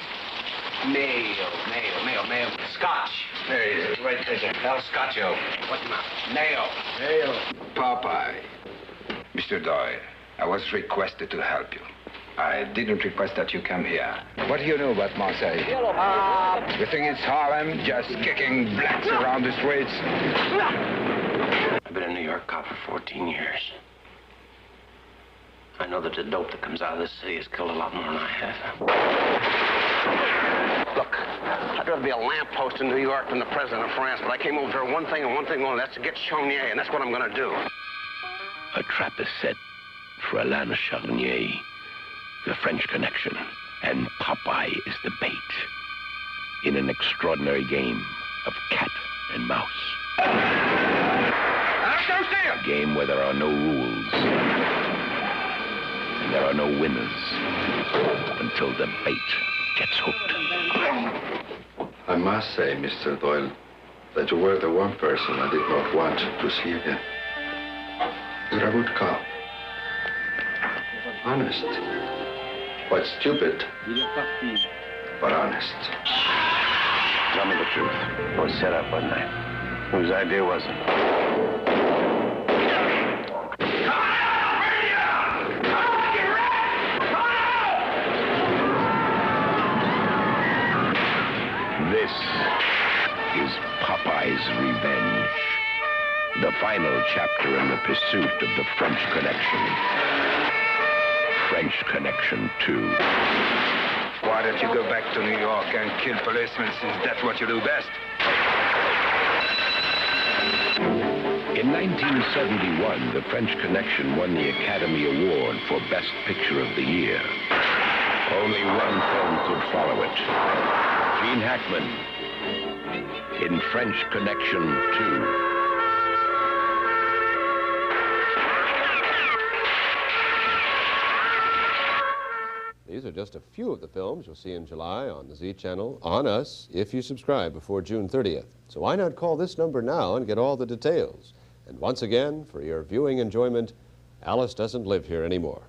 Mayo. Scotch. There it is, right there. El Scotcho. What now? Mayo. Popeye. Mr. Doyle, I was requested to help you. I didn't request that you come here. What do you know about Marseille? You think it's Harlem, just kicking blacks around the streets? I've been a New York cop for 14 years. I know that the dope that comes out of this city has killed a lot more than I have. Look, I'd rather be a lamppost in New York than the president of France, but I came over for one thing and one thing only. That's to get Charnier, and that's what I'm going to do. A trap is set for Alain Charnier, the French Connection, and Popeye is the bait in an extraordinary game of cat and mouse. A game where there are no rules, and there are no winners until the bait gets hooked. I must say, Mr. Doyle, that you were the one person I did not want to see again. You're a good cop. Honest. Quite stupid, but honest. Tell me the truth. I was set up, wasn't I? Whose idea was it? This is Popeye's Revenge, the final chapter in the pursuit of the French Connection. French Connection 2. Why don't you go back to New York and kill policemen, since that's what you do best? In 1971, the French Connection won the Academy Award for Best Picture of the Year. Only one film could follow it. Gene Hackman in French Connection 2. These are just a few of the films you'll see in July on the Z Channel, on us, if you subscribe before June 30th. So why not call this number now and get all the details? And once again, for your viewing enjoyment, Alice doesn't live here anymore.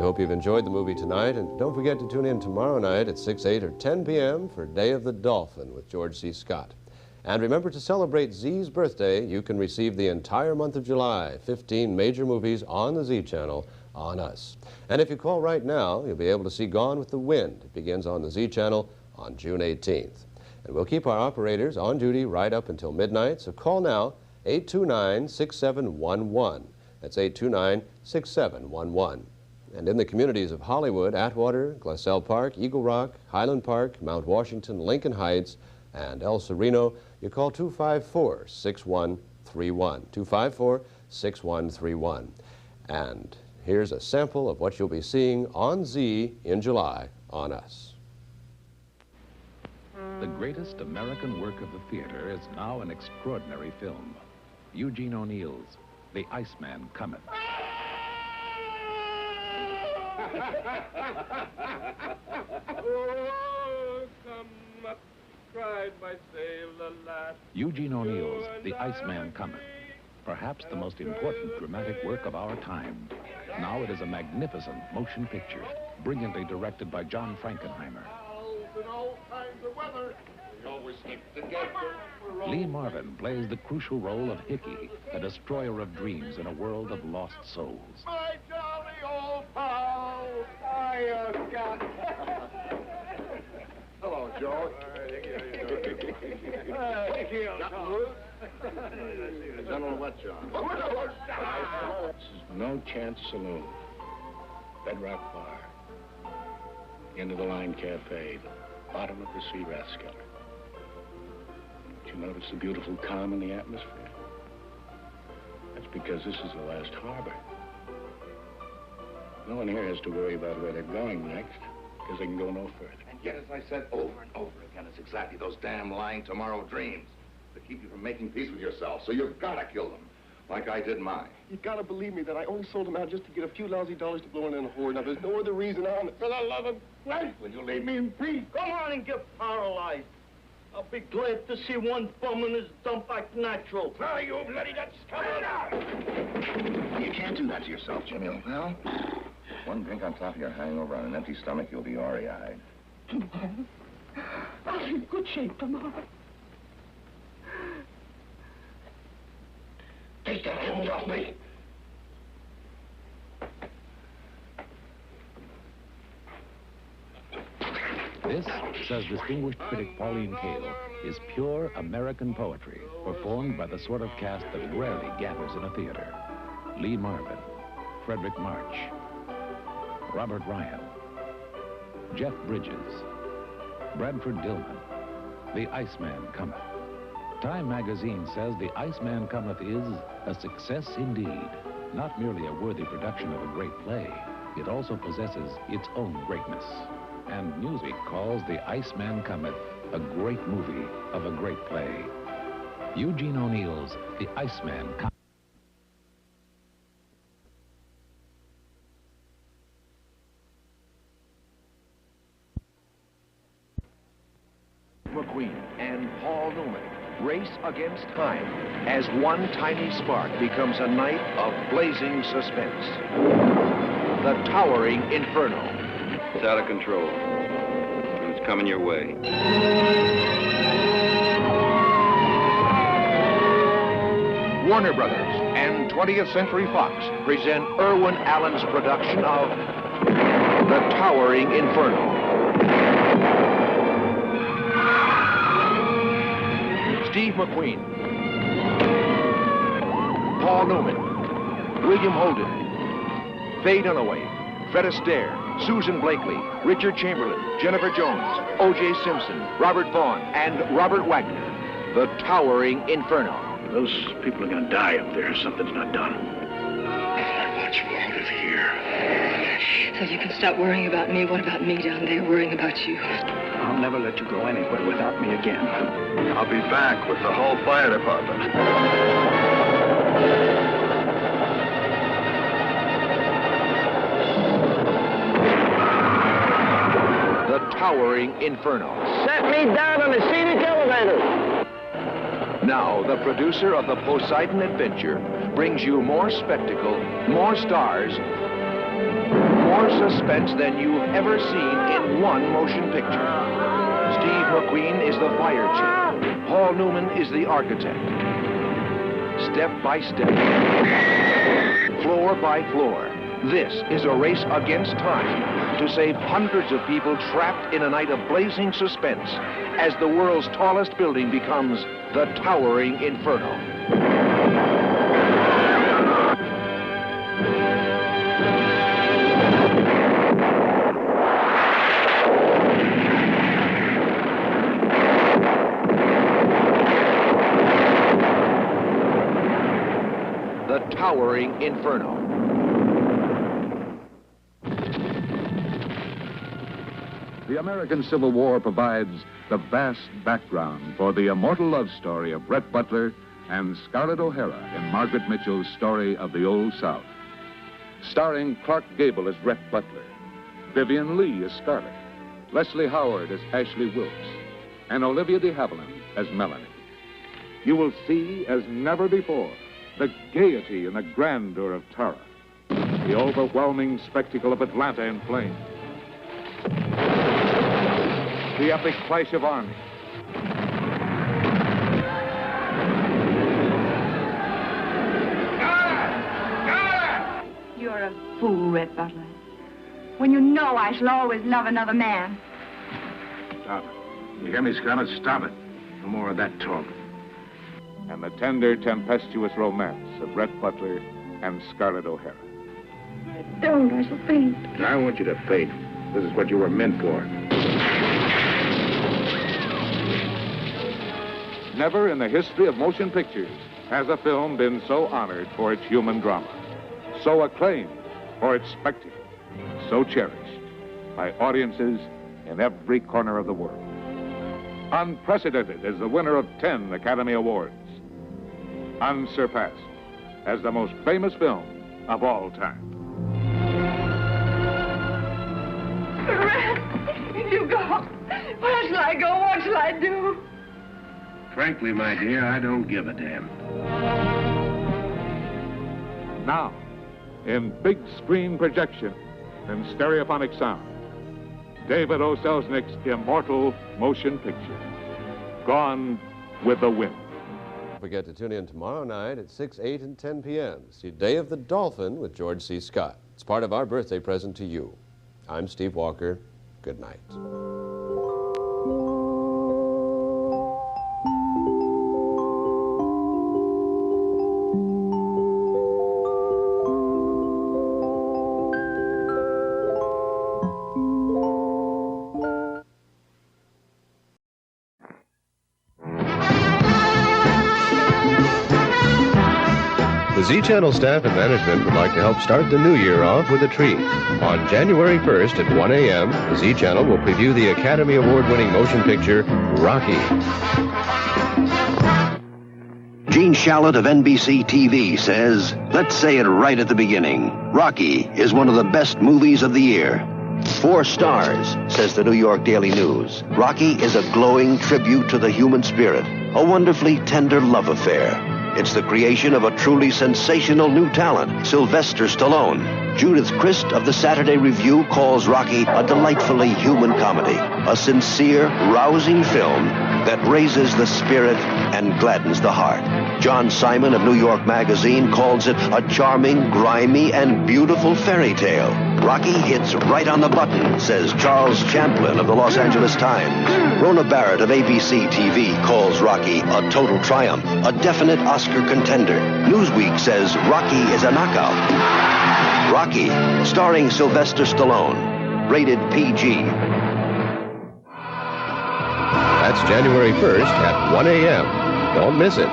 Hope you've enjoyed the movie tonight, and don't forget to tune in tomorrow night at 6, 8, or 10 p.m. for Day of the Dolphin with George C. Scott. And remember, to celebrate Z's birthday, you can receive the entire month of July, 15 major movies on the Z Channel, on us. And if you call right now, you'll be able to see Gone with the Wind. It begins on the Z Channel on June 18th. And we'll keep our operators on duty right up until midnight, so call now, 829-6711. That's 829-6711. And in the communities of Hollywood, Atwater, Glassell Park, Eagle Rock, Highland Park, Mount Washington, Lincoln Heights, and El Sereno, you call 254-6131. 254-6131. And here's a sample of what you'll be seeing on Z in July on us. The greatest American work of the theater is now an extraordinary film. Eugene O'Neill's The Iceman Cometh. Oh, come up, cried my sailor lad. Eugene O'Neill's The Iceman Cometh. Perhaps the most important dramatic work of our time. Now it is a magnificent motion picture, brilliantly directed by John Frankenheimer. In all kinds of weather, we always stick together. Lee Marvin plays the crucial role of Hickey, the destroyer of dreams in a world of lost souls. My jolly old pal, I got. Hello, Joe. General what, John? This is No Chance Saloon. Bedrock Bar. End of the Line Cafe. The bottom of the sea rascal. Did you notice the beautiful calm in the atmosphere? That's because this is the last harbor. No one here has to worry about where they're going next, because they can go no further. And yet, as I said over and over again, it's exactly those damn lying tomorrow dreams that keep you from making peace with yourself. So you've got to kill them, like I did mine. You gotta believe me that I only sold them out just to get a few lousy dollars to blow in a whore. Now, there's no other reason on it. For the love of Christ, will you leave me in peace? Come on and get paralyzed. I'll be glad to see one bum in his dump act natural. Now, you bloody Dutch, come on! You can't do that to yourself, Jimmy, old pal. One drink on top of your hangover on an empty stomach, you'll be REI'd. Tomorrow? I'll be in good shape tomorrow. Take that hand off me. This, says distinguished critic Pauline Kael, is pure American poetry, performed by the sort of cast that rarely gathers in a theater. Lee Marvin, Frederick March, Robert Ryan, Jeff Bridges, Bradford Dillman, The Iceman Cometh. Time magazine says The Iceman Cometh is a success indeed. Not merely a worthy production of a great play, it also possesses its own greatness. And Newsweek calls The Iceman Cometh a great movie of a great play. Eugene O'Neill's The Iceman Cometh. McQueen and Paul Newman race against time as one tiny spark becomes a night of blazing suspense. The Towering Inferno. It's out of control. And it's coming your way. Warner Brothers and 20th Century Fox present Irwin Allen's production of The Towering Inferno. Steve McQueen, Paul Newman, William Holden, Faye Dunaway, Fred Astaire, Susan Blakely, Richard Chamberlain, Jennifer Jones, O.J. Simpson, Robert Vaughn, and Robert Wagner. The Towering Inferno. Those people are going to die up there if something's not done. I want you out of here. So you can stop worrying about me. What about me down there worrying about you? I'll never let you go anywhere without me again. I'll be back with the whole fire department. The Towering Inferno. Set me down on the scenic elevator. Now, the producer of the Poseidon Adventure brings you more spectacle, more stars, more suspense than you've ever seen in one motion picture. Steve McQueen is the fire chief. Paul Newman is the architect. Step by step, floor by floor, this is a race against time to save hundreds of people trapped in a night of blazing suspense as the world's tallest building becomes the Towering Inferno. The Towering Inferno. The American Civil War provides the vast background for the immortal love story of Rhett Butler and Scarlett O'Hara in Margaret Mitchell's Story of the Old South. Starring Clark Gable as Rhett Butler, Vivian Leigh as Scarlett, Leslie Howard as Ashley Wilkes, and Olivia de Havilland as Melanie. You will see, as never before, the gaiety and the grandeur of Tara, the overwhelming spectacle of Atlanta in flames, the epic clash of armies. You're a fool, Rhett Butler. When you know I shall always love another man. Stop it. You hear me, Scarlett? Stop it. No more of that talk. And the tender, tempestuous romance of Rhett Butler and Scarlett O'Hara. Don't, I shall faint. I want you to faint. This is what you were meant for. Never in the history of motion pictures has a film been so honored for its human drama, so acclaimed for its spectacle. so cherished by audiences in every corner of the world. Unprecedented as the winner of 10 Academy Awards. Unsurpassed as the most famous film of all time. You go. Where shall I go? What shall I do? Frankly, my dear, I don't give a damn. Now, in big screen projection and stereophonic sound, David O. Selznick's immortal motion picture, Gone with the Wind. Don't forget to tune in tomorrow night at 6, 8, and 10 p.m. to see Day of the Dolphin with George C. Scott. It's part of our birthday present to you. I'm Steve Walker. Good night. The Z Channel staff and management would like to help start the new year off with a treat. On January 1st at 1 a.m., the Z Channel will preview the Academy Award-winning motion picture, Rocky. Gene Shalit of NBC TV says, let's say it right at the beginning. Rocky is one of the best movies of the year. 4 stars, says the New York Daily News. Rocky is a glowing tribute to the human spirit, a wonderfully tender love affair. It's the creation of a truly sensational new talent, Sylvester Stallone. Judith Christ of the Saturday Review calls Rocky a delightfully human comedy, a sincere, rousing film that raises the spirit and gladdens the heart. John Simon of New York Magazine calls it a charming, grimy, and beautiful fairy tale. Rocky hits right on the button, says Charles Champlin of the Los Angeles Times. Rona Barrett of ABC TV calls Rocky a total triumph, a definite Oscar contender. Newsweek says Rocky is a knockout. Rocky, starring Sylvester Stallone, rated PG. That's January 1st at 1 a.m. Don't miss it.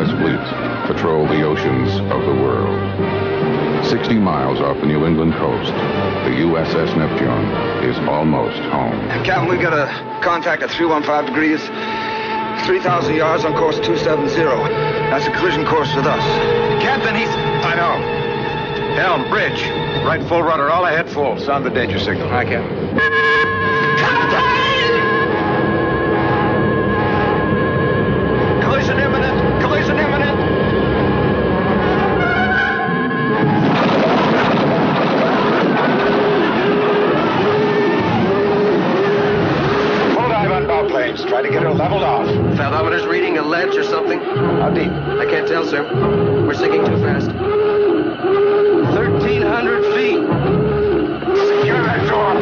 U.S. fleets patrol the oceans of the world. 60 miles off the New England coast, the USS Neptune is almost home. Captain, we've got a contact at 315 degrees, 3,000 yards on course 270. That's a collision course with us. Captain, he's... I know. Helm, bridge. Right full rudder, all ahead full. Sound the danger signal. Hi, Captain. Collision imminent! Collision imminent! Full dive on bow planes. Try to get her leveled off. Fathometer's reading a ledge or something? How deep? I can't tell, sir. We're sinking too fast. 1,300 feet. Secure that door.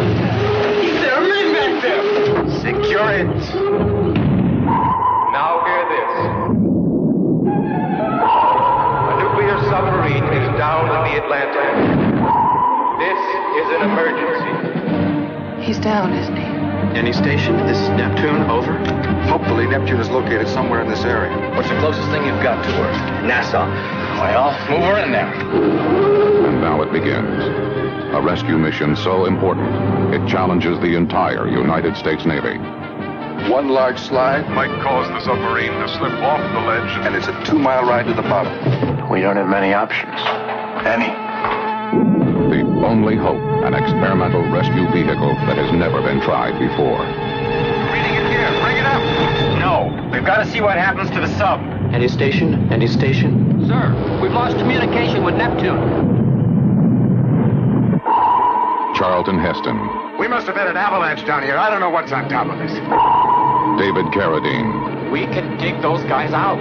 Is there a man back there? Secure it. Now hear this. A nuclear submarine is down in the Atlantic. This is an emergency. He's down, isn't he? Any station? Is Neptune over? Hopefully Neptune is located somewhere in this area. What's the closest thing you've got to her? Nassau. Well, move her in there. And now it begins. A rescue mission so important, it challenges the entire United States Navy. One large slide might cause the submarine to slip off the ledge, and it's a 2-mile ride to the bottom. We don't have many options. Any. The only hope, an experimental rescue vehicle that has never been tried before. Reading it here. Bring it up. No. We've got to see what happens to the sub. Any station? Any station? Sir, we've lost communication with Neptune. Charlton Heston, We must have had an avalanche down here. I don't know what's on top of this. David Carradine, We can dig those guys out.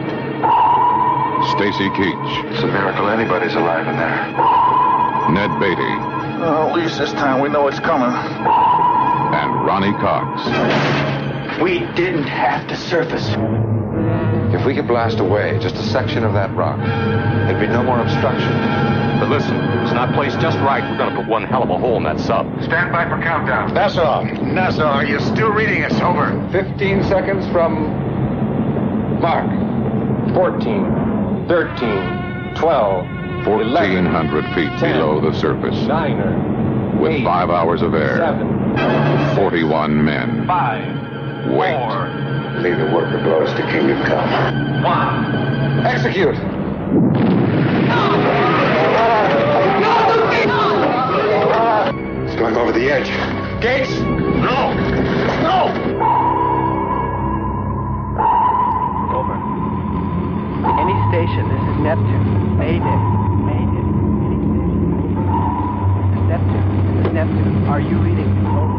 Stacy Keach, It's a miracle anybody's alive in there. Ned Beatty, At least this time we know it's coming. and Ronnie Cox. We didn't have to surface. If we could blast away just a section of that rock, there'd be no more obstruction. But listen, it's not placed just right. We're going to put one hell of a hole in that sub. Stand by for countdown. Nassau, are you still reading us? Over. 15 seconds from mark. 14, 13, 12, 1,400 feet 10, below the surface. 9, With 8, 5 hours of air, 7, 41 men. 5, Wait. 4, Leave the worker below us to kingdom come. 1. Execute. It's going over the edge. Gates? No! No! Over. Any station, this is Neptune. Mayday. Mayday. Any station. Neptune. This is Neptune. Are you reading? Over.